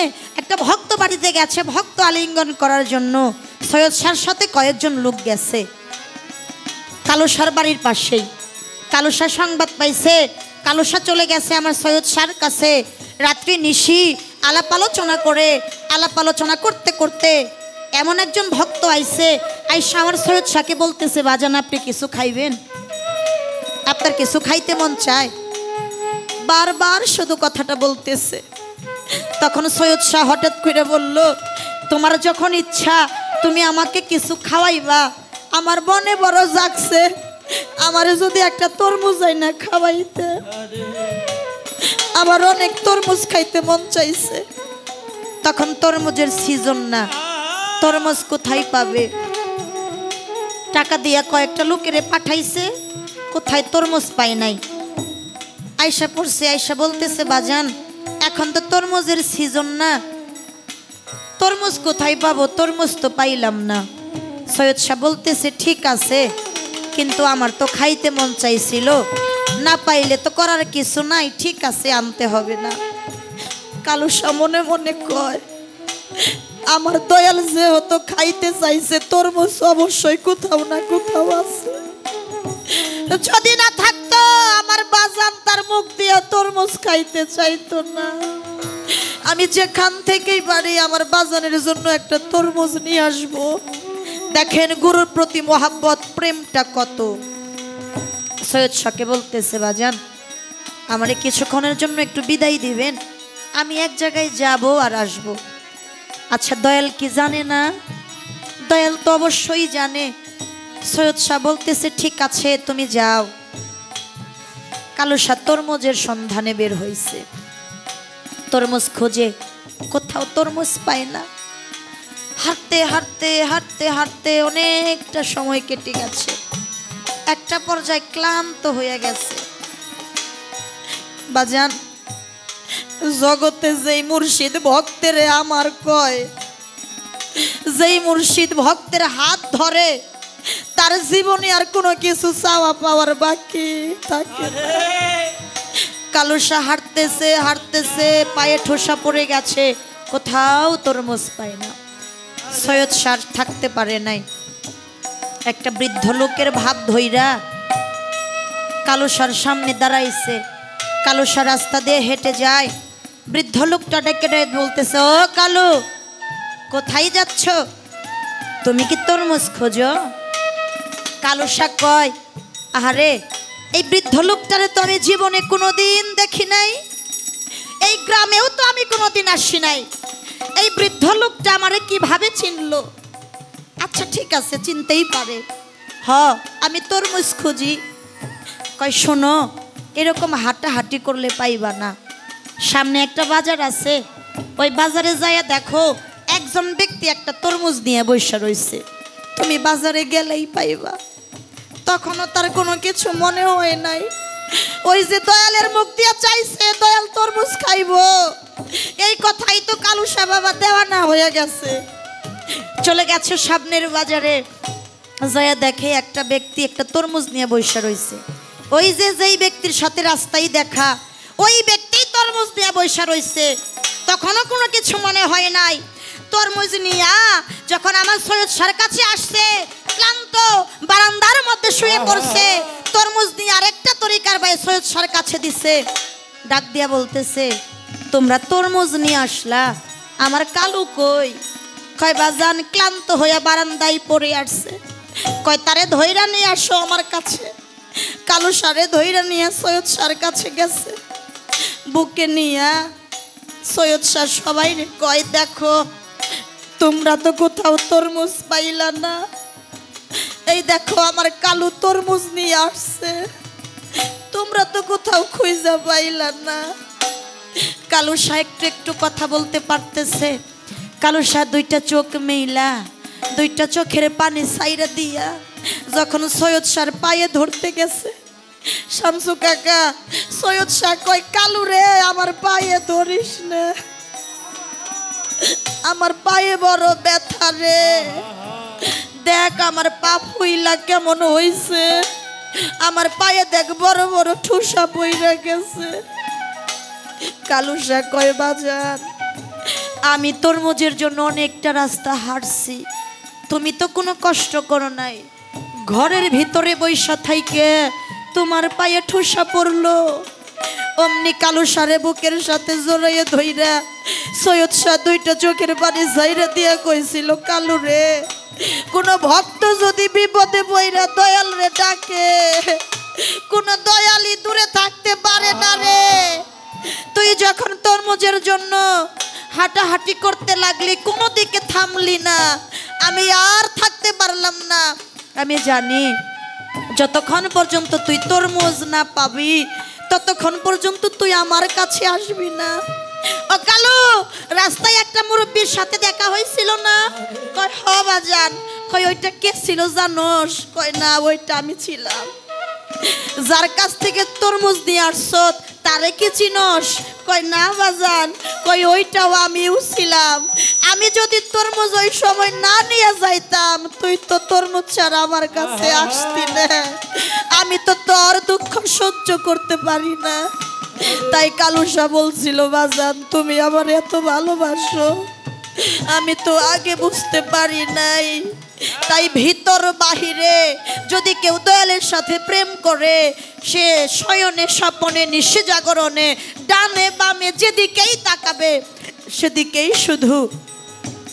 একটা ভক্ত বাড়িতে গেছে ভক্ত আলিঙ্গন করার জন্য। সৈয়দ শাহর সাথে কয়েকজন লোক গেছে কালুসার বাড়ির পাশেই। কালুসা সংবাদ পাইছে, কালুসা চলে গেছে আমার সৈয়দ শাহর কাছে। রাত্রি নিশি আলাপ আলোচনা করতে করতে এমন একজন ভক্ত আইছে। আইসা আমার সৈয়দ শাহকে বলতেছে, বাজান আপনি কিছু খাইবেন? আপনার কিছু খাইতে মন চায়? বারবার শুধু কথাটা বলতেছে। তখন সৈয়দ শাহ হঠাৎ করে বলল, তোমার যখন ইচ্ছা তুমি আমাকে কিছু খাওয়াইবা। আমার মনে বড় জাগছে, আমারে যদি একটা তরমুজ না খাওয়াইতে। আমার অনেক তরমুজ খাইতে মন চাইছে। তখন তরমুজের সিজন না, তরমুজ কোথায় পাবে? টাকা দিয়া কয়েকটা লোকেরে পাঠাইছে, কোথায় তরমুজ পায় নাই। আয়সা পড়ছে, আয়সা বলতেছে, বাজান এখন তো তরমুজের সিজন না, তরমুজ কোথায় পাবো? তরমুজ তো পাইলাম না। সৈয়দ শাহ বলতেছে, ঠিক আছে, কিন্তু আমার তো খাইতে মন চাইছিল, না পাইলে তো করার কিছু নাই, ঠিক আছে আনতে হবে না। কালুসা মনে মনে কয়, আমার দয়াল যে হতো খাইতে চাইছে, তরমুজ অবশ্যই কোথাও না কোথাও আছে। যদি না থাকতো আমার বাজান তার মুখ দিয়ে তরমুজ খাইতে চাইতো না। আমি যেখান থেকেই পারি আমার বাজানের জন্য একটা তরমুজ নিয়ে আসবো। দেখেন গুরুর প্রতি মহাব্বত, প্রেমটা কত। সৈয়দ শাহকে বলতেছে, বাজান আমারে কিছুক্ষণের জন্য একটু বিদায় দিবেন, আমি এক জায়গায় যাব আর আসব। আচ্ছা দয়াল কি জানে না? দয়াল তো অবশ্যই জানে। সৈয়দ শাহ বলতেছে, ঠিক আছে তুমি যাও। কালুসা তরমুজের সন্ধানে বের হয়েছে, তরমুজ খোঁজে, কোথাও তরমুজ পায় না। হাঁটতে হাঁটতে হাঁটতে হাঁটতে অনেকটা সময় কেটে গেছে। একটা পর্যায়ে ক্লান্ত হয়ে গেছে। বাজান জগতে যেই মুর্শিদ ভক্তের আমার কয়, যেই মুর্শিদ ভক্তের হাত ধরে, তার জীবনে আর কোনো কিছু চাওয়া পাওয়ার বাকি থাকে না। কালুসা হাঁটতেছে হাঁটতেছে, পায়ে ঠোসা পড়ে গেছে, কোথাও তরমুজ পায় না। সৈয়দ শাহ থাকতে পারে নাই। একটা বৃদ্ধ লোকের ভাব ধইরা কালুসার সামনে দাঁড়াইছে। কালুসা রাস্তা দিয়ে হেঁটে যায়। বৃদ্ধ লোকটা ডেকে বলতেছে, ও কালু কোথায় যাচ্ছ? তুমি কি তরমুজ খোঁজো? কালুসা কয়, আহারে এই বৃদ্ধ লোকটারে তো আমি জীবনে কোনোদিন দেখি নাই, এই গ্রামেও তো আমি কোনোদিন আসি নাই, এই বৃদ্ধ লোকটা আমারে কিভাবে চিনলো? আচ্ছা ঠিক আছে, চিনতেই পারে, আমি তরমুজ খুঁজি। কয় শোনো, এরকম হাঁটাহাঁটি করলে পাইবা না, সামনে একটা বাজার আছে, ওই বাজারে যাইয়া দেখো একজন ব্যক্তি একটা তরমুজ নিয়ে বসে রয়েছে, তুমি বাজারে গেলেই পাইবা। তখনও তার কোনো কিছু মনে হয় নাই। ওই যে দয়ালের মুখ দিয়া চাইছে দয়াল তরমুজ খাইবো, এই কথাই তো কালুসা বাবা দেওয়ানা হয়ে গেছে। চলে গেছে সামনের বাজারে, যায়া দেখে একটা ব্যক্তি একটা তরমুজ নিয়ে বসে রয়েছে। ওই যে যেই ব্যক্তির সাথে রাস্তায় দেখা, ওই ব্যক্তি তরমুজ নিয়ে বসে রয়েছে। তখনও কোনো কিছু মনে হয় নাই। তরমুজ নিয়া যখন আমার সৈয়দ শাহর কাছে আসছে, ক্লান্ত বারান্দার মধ্যে শুয়ে পড়ছে, তরমুজ নিয়ে আরেকটা তরিকার ভাই সৈয়দ শাহর কাছে দিছে। ডাক দিয়া বলতেছে, তোমরা তরমুজ নিয়ে আসলা, আমার কালু কই? কয় বাজান ক্লান্ত হইয়া বারান্দায় পড়ে আসছে। কয় তারে ধইরা নিয়ে আসো আমার কাছে। কালো সারে ধইরা নিয়ে সৈয়দ শাহর কাছে গেছে। বুকে নিয়া সৈয়দ শাহ সবাই কয়, দেখো তোমরা তো কোথাও তরমুজ পাইলা না, এই দেখো আমার কালু তরমুজ নিয়ে আসছে, তোমরা তো কোথাও খুঁজে পাইলা না। কালু শাহ একটু একটু কথা বলতে পারতেছে। কালু শাহ দুইটা চোখ মেইলা, দুইটা চোখের পানি সাইরা দিয়া যখন সৈয়দ শাহর পায়ে ধরতে গেছে, শামসু কাকা সৈয়দ শাহ কয়, কালু রে আমার পায়ে ধরিস না, আমার পায়ে বড় ব্যথা রে, দেখ আমার পা ফুইলা কেমন হইছে, আমার পায়ে দেখ বড় বড় ঠুসা বইরা গেছে। কালু শাহ কয়, বাজান আমি তরমুজের জন্য অনেকটা রাস্তা হাঁটছি, তুমি তো কোনো কষ্ট করো নাই, ঘরের ভিতরে বৈশা থাইকে তোমার পায়ে ঠুসা পড়লো। অমনি কালু সারে বুকের সাথে জড়াইয়ে ধইরা সৈয়দ শাহ দুইটা চোখের পানি ঝাইরা দিয়া কইছিল, কালু রে কোনো ভক্ত যদি বিপদে পইরা দয়াল রে ডাকে, কোনো দয়ালি দূরে থাকতে পারে না রে। তুই যখন তরমুজের জন্য হাঁটাহাঁটি করতে লাগলি, কোনো দিকে থামলি না, আমি আর থাকতে পারলাম না। আমি জানি যতক্ষণ পর্যন্ত তুই তরমুজ না পাবি ততক্ষণ পর্যন্ত তুই আমার কাছে আসবি না। ও কালু, রাস্তায় একটা মুরব্বীর সাথে দেখা হয়েছিল না? কয় হ বাজান। কয় ওইটা কে ছিল জানোস? কয় না, ওইটা আমি ছিলাম। যার কাছ থেকে তরমুজ নিয়ে আসছো তারে কি চিনস? কয় না বাজান। কয় ওইটাও আমিও ছিলাম। আমি যদি তরমুজ ওই সময় না নিয়ে যাইতাম, তুই তো তরমুজ ছাড়া আমার কাছে আসতি না। আমি তো তোর দুঃখ সহ্য করতে পারি না। তাই কালু শাহ বলছিল, বাজান তুমি আমার এত ভালোবাসো, আমি তো আগে বুঝতে পারি নাই। তাই ভিতর বাহিরে যদি কেউ দয়ালের সাথে প্রেম করে, সে শয়নে স্বপনে নিশে জাগরণে ডানে বামে যেদিকেই তাকাবে সেদিকেই শুধু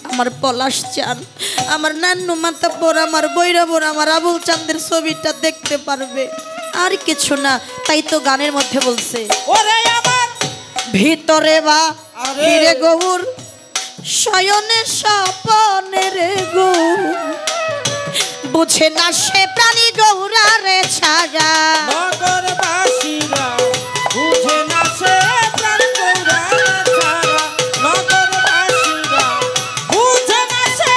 আমার পলাশ চান, আমার নান্নু মাতাব্বর, আমার বৈরাবর, আমার আবুল চাঁদের ছবিটা দেখতে পারবে, আর কিছু না। তাই তো গানের মধ্যে বলছে, ওরে আমার ভিতরে বা হিরে গৌর শয়নে স্বপনে রে গৌর, বুঝে না সে প্রাণী গৌরারে ছাড়া। নগরবাসীরা বুঝে না সে প্রাণ গৌরারে ছাড়া, নগরবাসীরা বুঝে না সে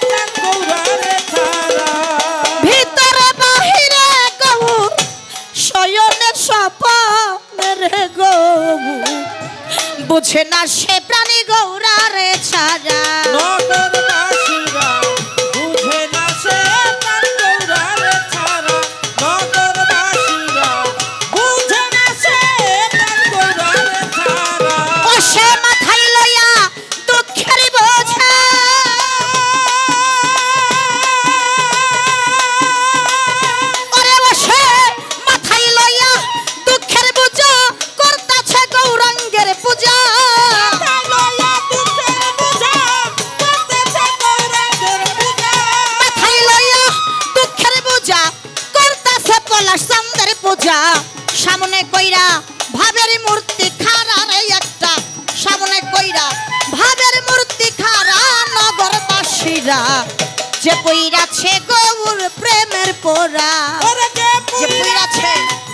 প্রাণ গৌরারে ছাড়া। ভিতরে বাহিরে গৌর শয়নে স্বপনে রে গৌর, বুঝে না সে প্রাণী গৌরারে ছাড়া। নগরবাসীরা বুঝে না সে প্রাণ গৌরারে ছাড়া, নগরবাসীরা বুঝে না সে প্রাণ গৌরারে ছাড়া। ও সে মাথায় লইয়া দুঃখের বোঝা, ওরে ও সে মাথায় লইয়া দুঃখের বোঝা, করতাছে গৌরাঙ্গের পূজা। মাথায় লইয়া দুঃখের বোঝা, করতাছে পলাশ চাঁদের পূজা। সামনে কইরা ভাবের মূর্তি খাড়া রে একটা, সামনে কইরা ভাবের মূর্তি খাড়া। নগরবাসীরা যে পইরাছে গৌর প্রেমের পোড়া, যে পইরাছে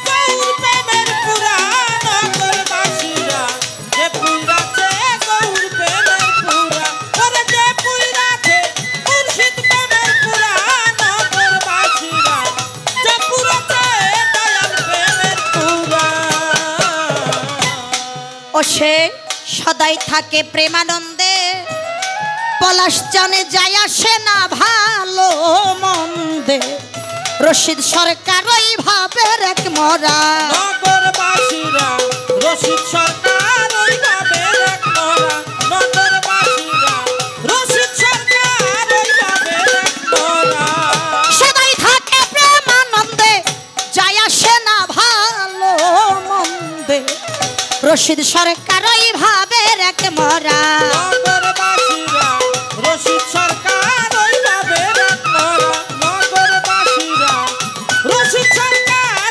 গৌর প্রেমের পুরা, নগরবাসীরা যে পুরাছে গৌর প্রেমের পুরা, ওরে যে পুরাছে মুর্শিদ প্রেমের পুরা, নগরবাসীরা যে পুরাছে দয়াল প্রেমের পুরা। ও সে সদাই থাকে প্রেমানন্দে, পলাশ জানে যায় আসে না ভালো মন্দে। রশিদ সরকার ওই ভাবের এক মরা, নগরবাসীরা রশিদ সরকার ওই ভাবের এক মরা, নগরবাসীরা রশিদ সরকার ওই ভাবের এক মরা। সদাই থাকে প্রেমানন্দে, যায় আসে না ভালো মন্দে। রশিদ সরকার ওই ভাবের এক মরা, নগরবাসীরা রশিদ সরকার ওই ভাবের এক মরা, নগরবাসীরা রশিদ সরকার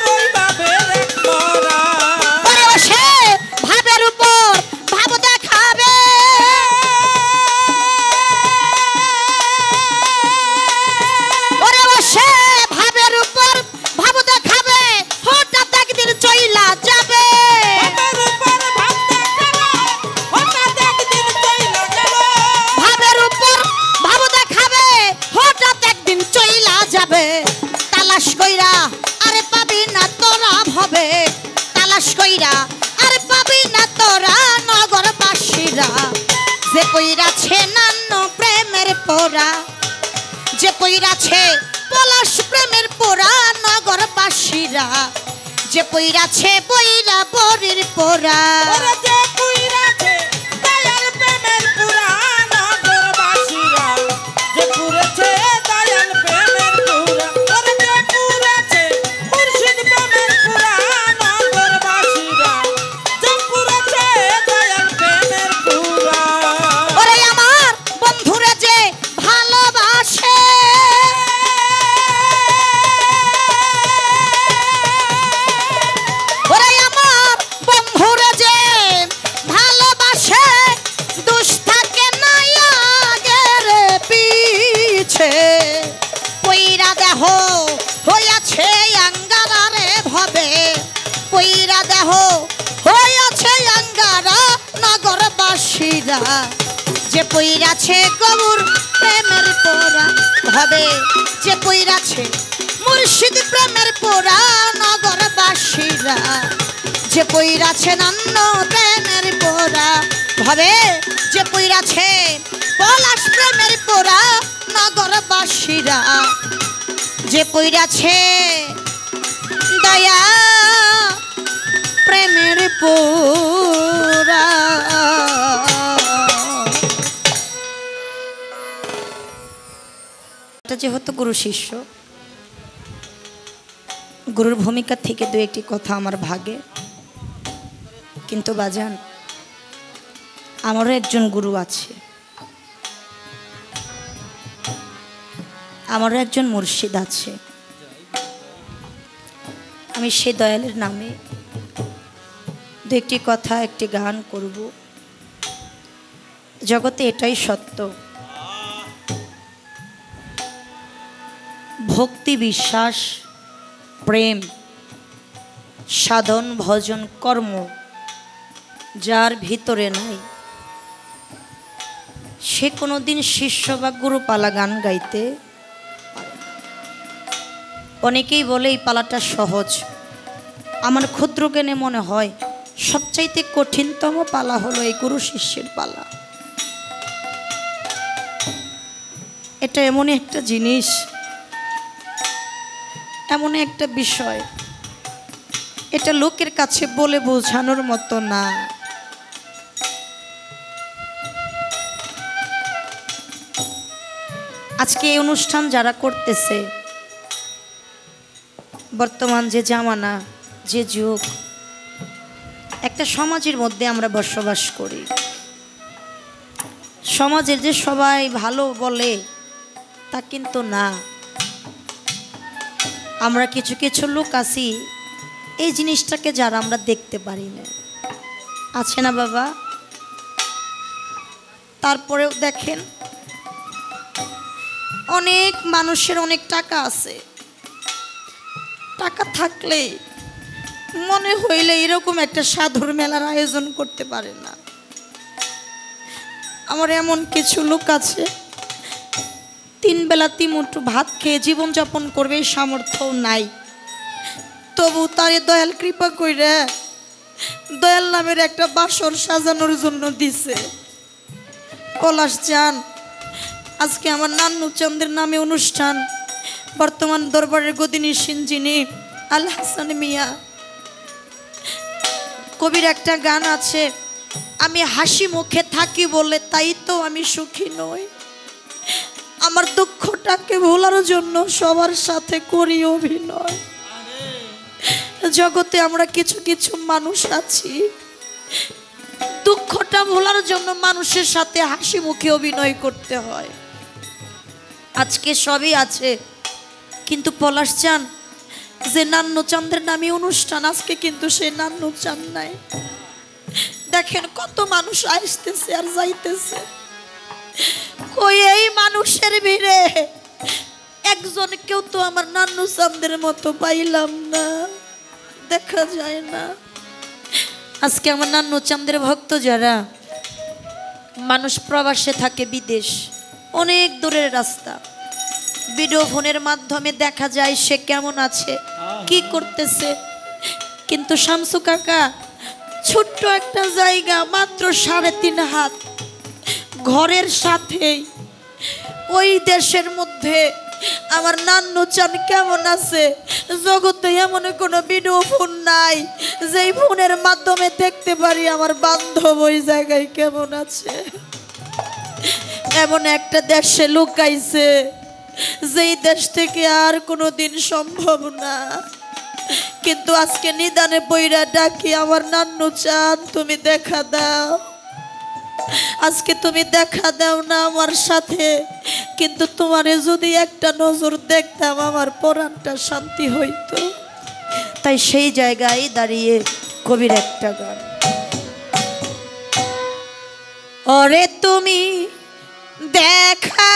কইরা আর পাবি না তোরা নগরবাসীরা যে কইরাছে নান্ন প্রেমের পোরা যে কইরাছে পলাশ প্রেমের পোরা নগরবাসীরা যে কইরাছে বইরা বরির পোরা যে কইরাছে দয়াল প্রেমের পোরা নগরবাসীরা যে পুরেছে দয়াল প্রেমের পোরা যে পুরেছে মুর্শিদ প্রেমের পোরা নগরবাসীরা যে পুরেছে দয়াল প্রেমের পোরা ওরে আমার বন্ধুরা যে ভালোবাসে ওরে আমার বন্ধুরা যে ভালোবাসে দুষ থাকে না আগের পিছে কইরা দেহ হইয়াছে আঙ্গারারে ভবে কইরা দেহ হইয়াছে আঙ্গারা নগরবাসীরা যে পইরাছে গৌর প্রেমের পোরা হবে যে পইরাছে মুর্শিদ প্রেমের পোরা নগরবাসীরা যে পইরাছে নান্ন প্রেমের পোরা হবে যে পইরাছে পলাশ প্রেমের পোরা নগরবাসীরা যে পইরাছে দয়া প্রেমের পোরা যেহেতু গুরু শিষ্য গুরুর ভূমিকা থেকে দু একটি কথা আমার ভাগে কিন্তু বাজান আমারও একজন গুরু আছে আমারও একজন মুর্শিদ আছে আমি সেই দয়ালের নামে দু একটি কথা একটি গান করব জগতে এটাই সত্য ভক্তি বিশ্বাস প্রেম সাধন ভজন কর্ম যার ভিতরে নাই সে কোনোদিন শিষ্য বা গুরু পালা গান গাইতে পারে না। অনেকেই বলে এই পালাটা সহজ আমার ক্ষুদ্র জ্ঞানে মনে হয় সবচাইতে কঠিনতম পালা হলো এই গুরু শিষ্যের পালা এটা এমনই একটা জিনিস এমন একটা বিষয় এটা লোকের কাছে বলে বোঝানোর মতো না আজকে এই অনুষ্ঠান যারা করতেছে বর্তমান যে জামানা যে যুগ একটা সমাজের মধ্যে আমরা বসবাস করি সমাজের যে সবাই ভালো বলে তা কিন্তু না আমরা কিছু কিছু লোক আছি এই জিনিসটাকে যারা আমরা দেখতে পারি না আছে না বাবা তারপরেও দেখেন অনেক মানুষের অনেক টাকা আছে টাকা থাকলে মনে হইলে এরকম একটা সাধুর মেলার আয়োজন করতে পারে না আমার এমন কিছু লোক আছে 3 বেলা 3 মুঠো ভাত খেয়ে জীবনযাপন করবে সামর্থ্য নাই তবু তারে দয়াল কৃপা কইরা দয়াল নামের একটা বাসর সাজানোর জন্য দিছে পলাশ যান আজকে আমার নান্নু চন্দ্রের নামে অনুষ্ঠান বর্তমান দরবারের গদিনী সিনজিনী আল হাসান মিয়া কবির একটা গান আছে আমি হাসি মুখে থাকি বলে তাই তো আমি সুখী নই আমার দুঃখটাকে ভোলার জন্য সবার সাথে করি অভিনয় জগতে আমরা কিছু কিছু মানুষ আছি দুঃখটা ভোলার জন্য মানুষের সাথে হাসি মুখে অভিনয় করতে হয় আজকে সবই আছে কিন্তু পলাশ চান যে নান্নু চাঁদের নামে অনুষ্ঠান আজকে কিন্তু সে নান্নু চাঁদ নাই দেখেন কত মানুষ আসতেছে আর যাইতেছে কই এই মানুষের ভিড়ে একজন কেউ তো আমার নান্নু চাঁদের মতো পাইলাম না দেখা যায় না আজকে আমার নান্নু চাঁদের ভক্ত যারা মানুষ প্রবাসে থাকে বিদেশ অনেক দূরের রাস্তা ভিডিও ফোনের মাধ্যমে দেখা যায় সে কেমন আছে কি করতেছে কিন্তু শামসু কাকা ছোট্ট একটা জায়গা, মাত্র 3.5 হাত, ঘরের সাথেই ওই দেশের মধ্যে আমার নান্নু চান কেমন আছে? জগতে এমন কোনো ভিডিও ফোন নাই যেই ফোনের মাধ্যমে দেখতে পারি আমার বান্ধব ওই জায়গায় কেমন আছে। এমন একটা দেশে লুকাইছে যেই দেশ থেকে আর কোনো দিন সম্ভব না। কিন্তু আজকে নিদানে পইরা ডাকি, আমার নান্নু চান তুমি দেখা দাও, আজকে তুমি দেখা দাও না আমার সাথে। কিন্তু তোমারে যদি একটা নজর দেখতাম আমার পরাণটা শান্তি হইতো। তাই সেই জায়গায় দাঁড়িয়ে কবির একটা গান, ওরে তুমি দেখা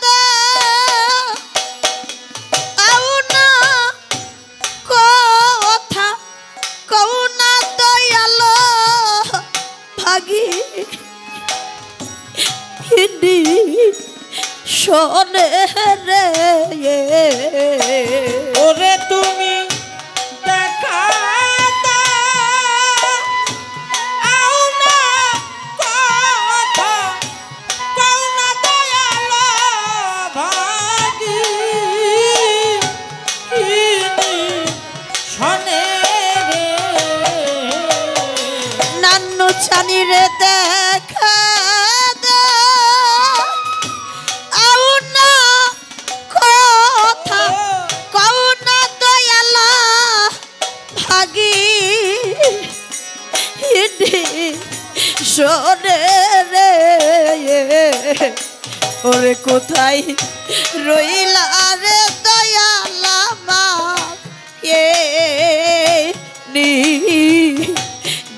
দাও না কথা কও না দয়ালো ভাগি হিন্দি শোনে রে। ওরে তুমি দেখা দাও না কথা কও না দয়ালো ভাগি শোনে রে। নান্নু চানি রে দেখা দাও না কথা কও না দয়ালা ভাগি হিন্দি শোনে রে। ওরে কোথায় রইলা রে দয়ালা মা নি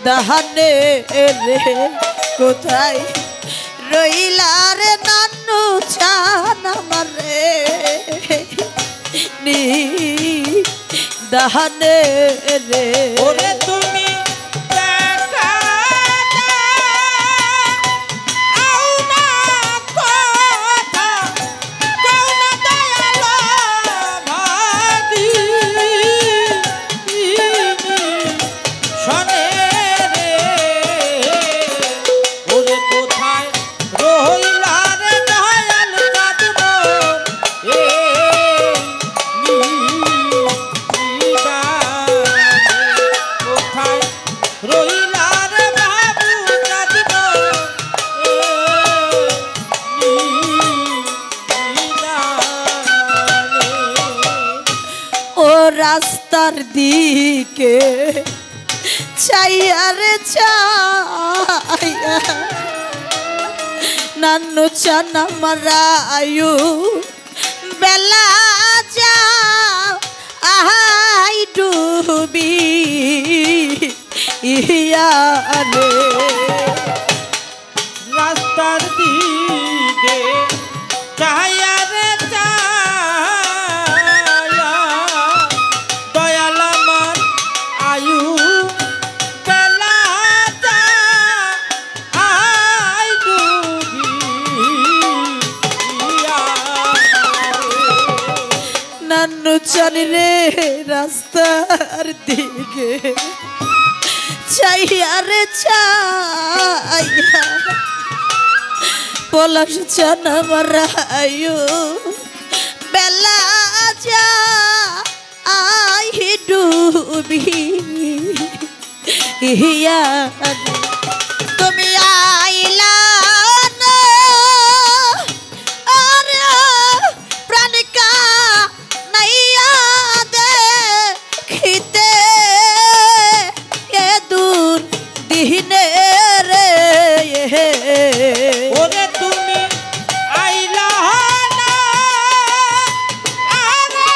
দাহানে রে, কোথায় রইলা রে নান্নু চান আমার রে নি দাহানে রে। ওরে তুমি দেখা দাও না কথা কও না দয়ালো ভাগি শোনে রে। ওরে কোথায় রইলা রে দয়াল কাঁদব এ কোথায় রইলা রে বাবু কাঁদব ও রাস্তার দিকে চাইয়া রে চাইয়া নান্নু চান আমার আয়ু বেলা যা আহাই ডুবি ইয়া রে। রাস্তার দিকে চাইয়া রে চাইয়া দয়াল আমার আয়ু বেলা যা আই ডুবিয়া নান্নু চানি রে রাস্তার দিকে চাইয়া রে চাইয়া পলাশ চান আমার আয়ু বেলা যা আই ডুবি ইয়া রে। তুমি আইলা না আরে প্রাণিকা নাইয়া দেখিতে এ দূর দিনে রে। ওরে তুমি আইলা না আরে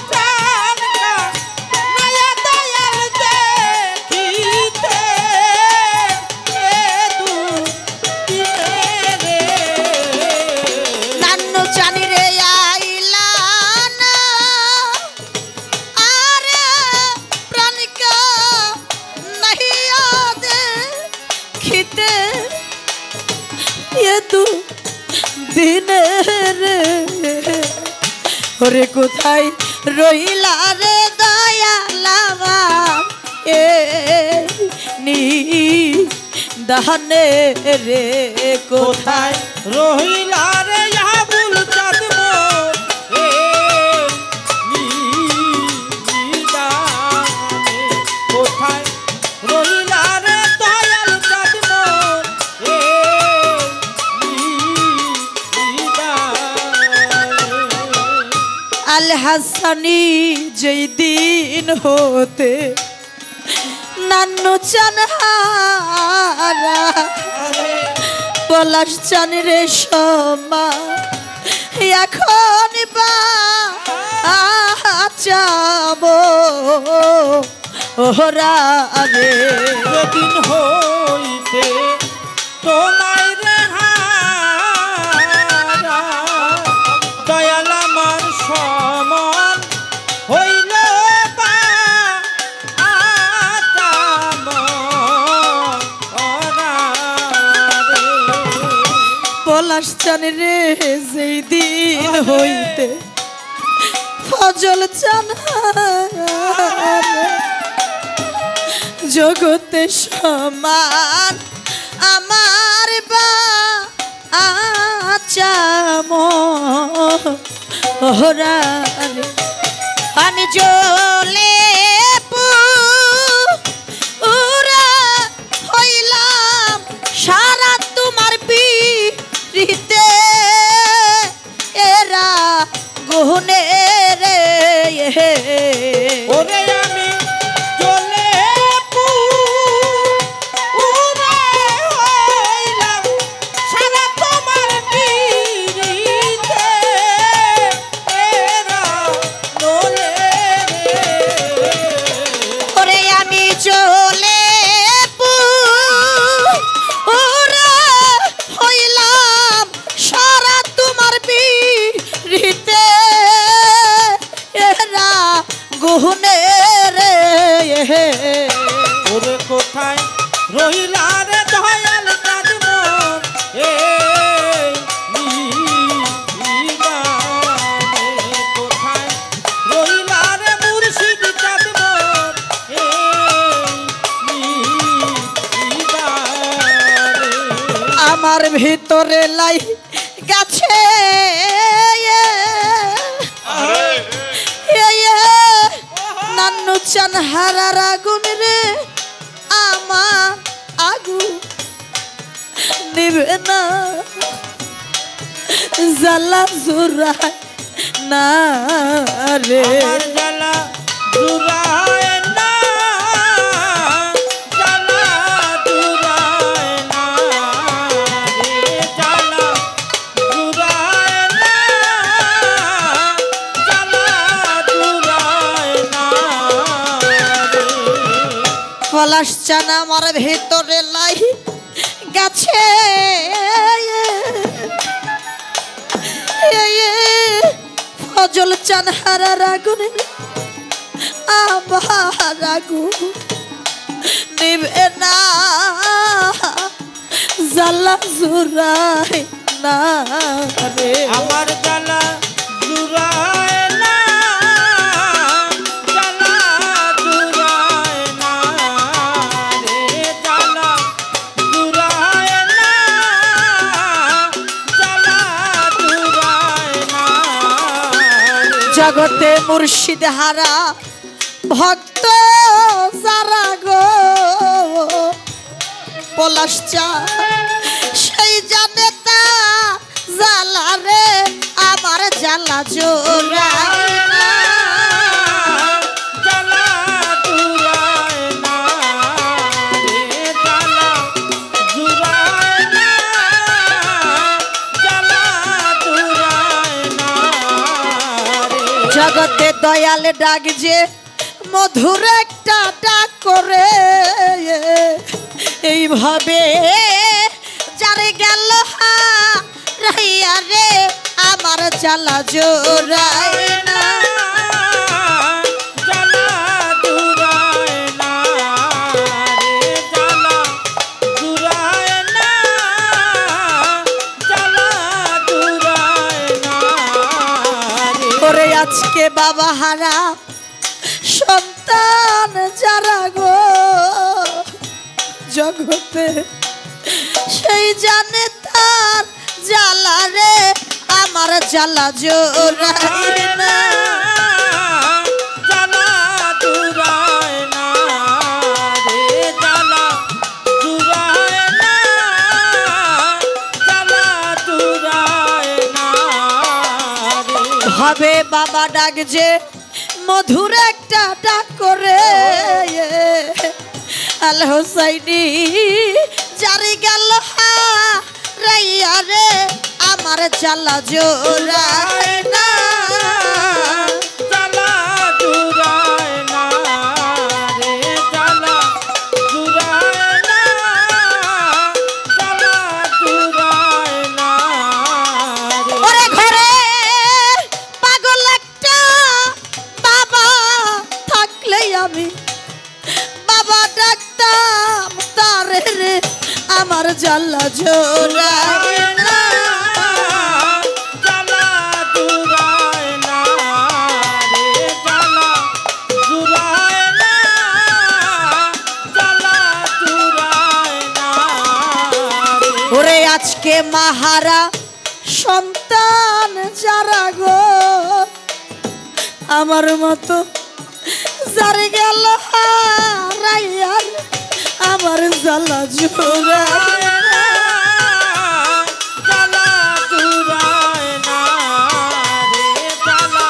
প্রাণকা নয়া দয়াল দেখিতে এ দুদিনে রে। নান্নু চানি রে আইলা না আরে প্রাণিকা নাহিয়া দেখিতে এ দু দিনে রে। ওরে কোথায় রইলা রে দয়াল আমার এ নি দানে রে কোথায় রহিলা রে আবুল চাঁদ মোর এ নিদানে কোথায় রহিলা রে দয়াল চাঁদ মোর এ নিদানে আল হাসানি যেই দিন হতে নান্নু চান হারা পলাশ চান রে সমা এখন বা চাবো ওরা রে যেদিন হইতে তোমায় রে হারা দয়াল আমার সমান হইল বা আতাম ওরা রে। পলাশ চান রে যেই দিন হইতে ফজল চান জগতে সমান আমার বা আচাম ওরা রে। আমি জ্বলে পুরা হইলাম সারা তোমার পিরিতে এরা গুহনে রে ওরে আমি জ্বলে পুড়ে হইলাম সারা তোমার পিরিতে এরা নলে রে। ওরে আমি চলে পুরা হইলাম সারা তোমার পিরিতে এরা গুহনে রে ওরে কোথায় রহিলা রে দয়াল চাঁদ মোর এ নিদানে কোথায় রহিলা রে মুর্শিদ চাঁদ মোর এ নিদানে। আমার ভিতরে লাই গাছে নান্নু চান হারার আগুন রে আমার আগুন নিবে না জ্বালা জোড়ায় না রে আমার জ্বালা জুড়ায় না, জ্বালা জুড়ায় না রে, জ্বালা জুড়ায় না, জ্বালা জুড়ায় না রে। পলাশ চান আমার ভেতরে লাই গাছে ফজল চান হারার আগুনে আবার আগুন নিবে না জ্বালা জোড়ায় না রে আমার জ্বালা জুড়ায় না, জ্বালা জুড়ায় না রে, জ্বালা জুড়ায় না, জ্বালা জুড়ায় না রে। জগতে মুর্শিদ হারা ভক্ত যারা গো পলাশ চান সেই জানে তা জ্বালা রে আমার জ্বালা জোড়ায় না জ্বালা জুড়ায় না রে, জ্বালা জুড়ায় না, জ্বালা জুড়ায় না রে। জগতে দয়াল ডাক যে মধুর একটা ডাক করে এইভাবে যারে গেল হারাইয়া রে আমার জ্বালা জোড়ায় না জ্বালা জুড়ায় না রে, জ্বালা জুড়ায় না, জ্বালা জুড়ায় না রে। করে আজকে বাবা হারা সন্তান যারা গো জগতে সেই জানে তার জ্বালা রে আমার জ্বালা জোড়ায় না জ্বালা জুড়ায় না রে জ্বালা জুড়ায় না জ্বালা জুড়ায় না রে ভাবে বাবা ডাক যে মধুর একটা ডাক করে আল হোসাইনি জারি গেল হারাইয়া রে আমার জ্বালা জোড়ায় না জ্বালা জুড়ায় না রে জ্বালা জুড়ায় না জ্বালা জুড়ায় না রে ওরে ঘরে পাগল একটা বাবা থাকলে আমি বাবা ডাকতাম তারে রে আমার জ্বালা জোড়ায় না জ্বালা জুড়ায় না রে জ্বালা জুড়ায় না জ্বালা জুড়ায় না রে ওরে আজকে মাহারা সন্তান যারা গো আমার মতো যারে গেল হারাইয়া আমার জ্বালা জোড়ায় না জ্বালা জুড়ায় না রে জ্বালা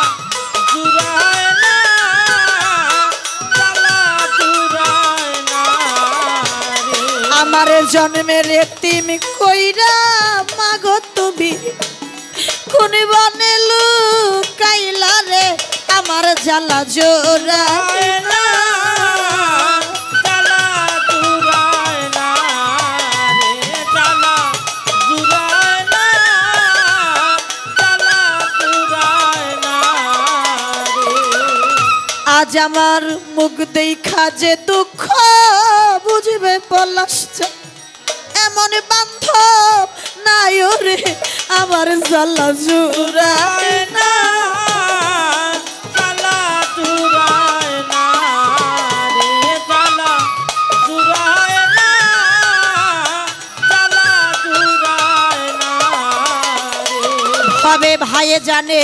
জুড়ায় না জ্বালা জুড়ায় না রে আমার জন্মের এতিম কইরা মাগো তুমি কোন বনে লুকাইলা রে আমার জ্বালা জোড়ায় না জ্বালা জুড়ায় না রে জ্বালা জুড়ায় না জ্বালা জুড়ায় না রে আজ আমার মুখ দেখা যে দুঃখ বুঝবে পলাশ এমন বান্ধব নাই রে আমার জ্বালা জোড়ায় না জ্বালা জুড়ায় না রে জ্বালা জুড়ায় না জ্বালা জুড়ায় না রে হবে ভাইয়ে জানে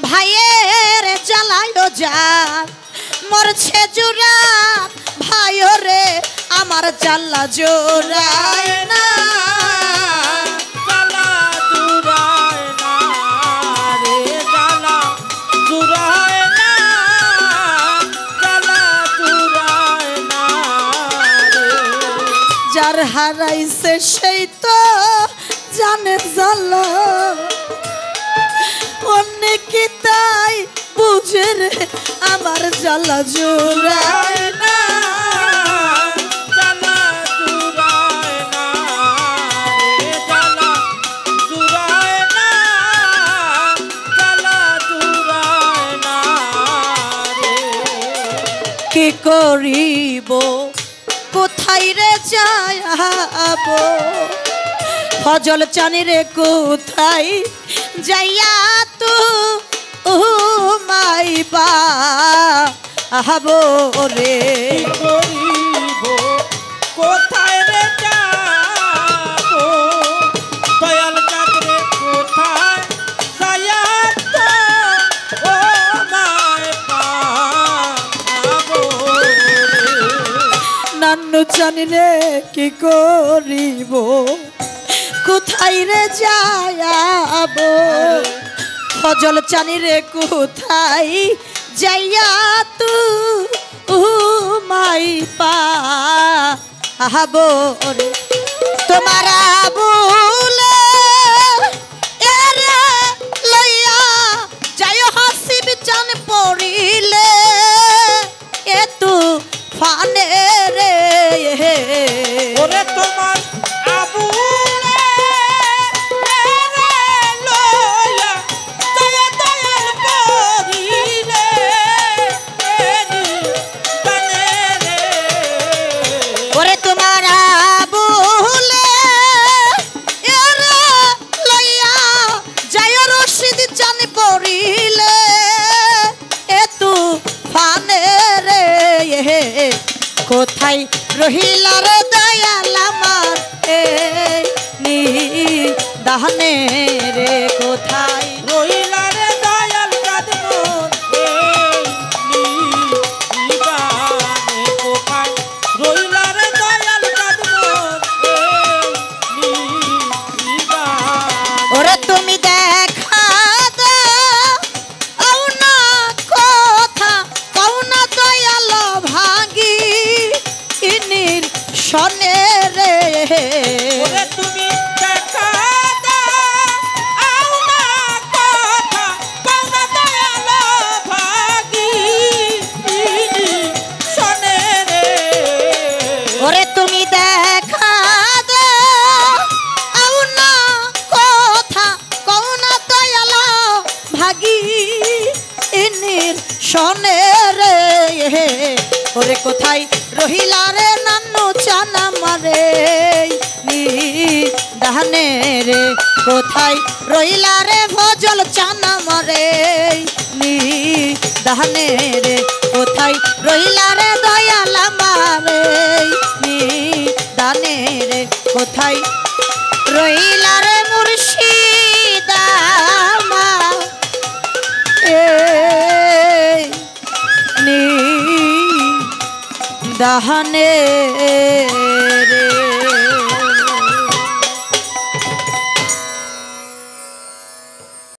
ভাইয়ের জ্বালায়ও যার মরছে জোড়া ভাইও রে আমার জ্বালা জোড়ায় না জ্বালা জুড়ায় না রে জ্বালা জুড়ায় না জ্বালা জুড়ায় না রে যার হারাইছে সেই তো জানে জ্বালা অন্য কি তাই বুঝে রে আমার জ্বালা জোড়ায় না জ্বালা জুড়ায় না রে জ্বালা জুড়ায় না জ্বালা জুড়ায় না রে কি করিব কোথায় রে যাইব ফজল চানি রে কোথায় যাইয়া তু মাইবা আহাবো রে করিব কোথায় রে যাবো দয়াল চাঁদরে কোথায় যাইয়া তো ও মায় পাবো রে নান্নু চানি রে কি করিব কোথায় রে যাইব ফজল চানি রে কোথায় যাইয়া তু মাইপা আহাবো রে তোমারা বলে এরে লইয়া যাই হাসিব চান পড়িলে এ তু ফানে রে ওরে তোমার আবুলে রে লইয়া দয়া দয়াল পড়িলে এনি বানে রে ওরে তোমার বলে এরে দাহনে রে কোথায় রইলা রে দয়াল চাঁদ মোর এই নিবানে কোথায় রইলা রে দয়াল চাঁদ মোর এই নিবানে ওরে তুমি দেখা দাও না কথা কও না দয়াল ভাগি ইনির সনে রে ওরে তুমি দেখা দাও না কথা কও না দয়াল ভাগি শোনে রে ওরে তুমি দেখা দাও না কথা কও না দয়াল ভাগি ইনির সনে রে ওরে কোথায় রহিলা রে নান্নু চানা মারে নি দাহনে রে কোথায় রহিলা রে ভজল চানা মারে নি দাহনে রে কোথায় রহিলা রে দয়াল মারে নি দানে রে কোথায় রহিলা রে মুর্শিদা মা এই নি দাহনে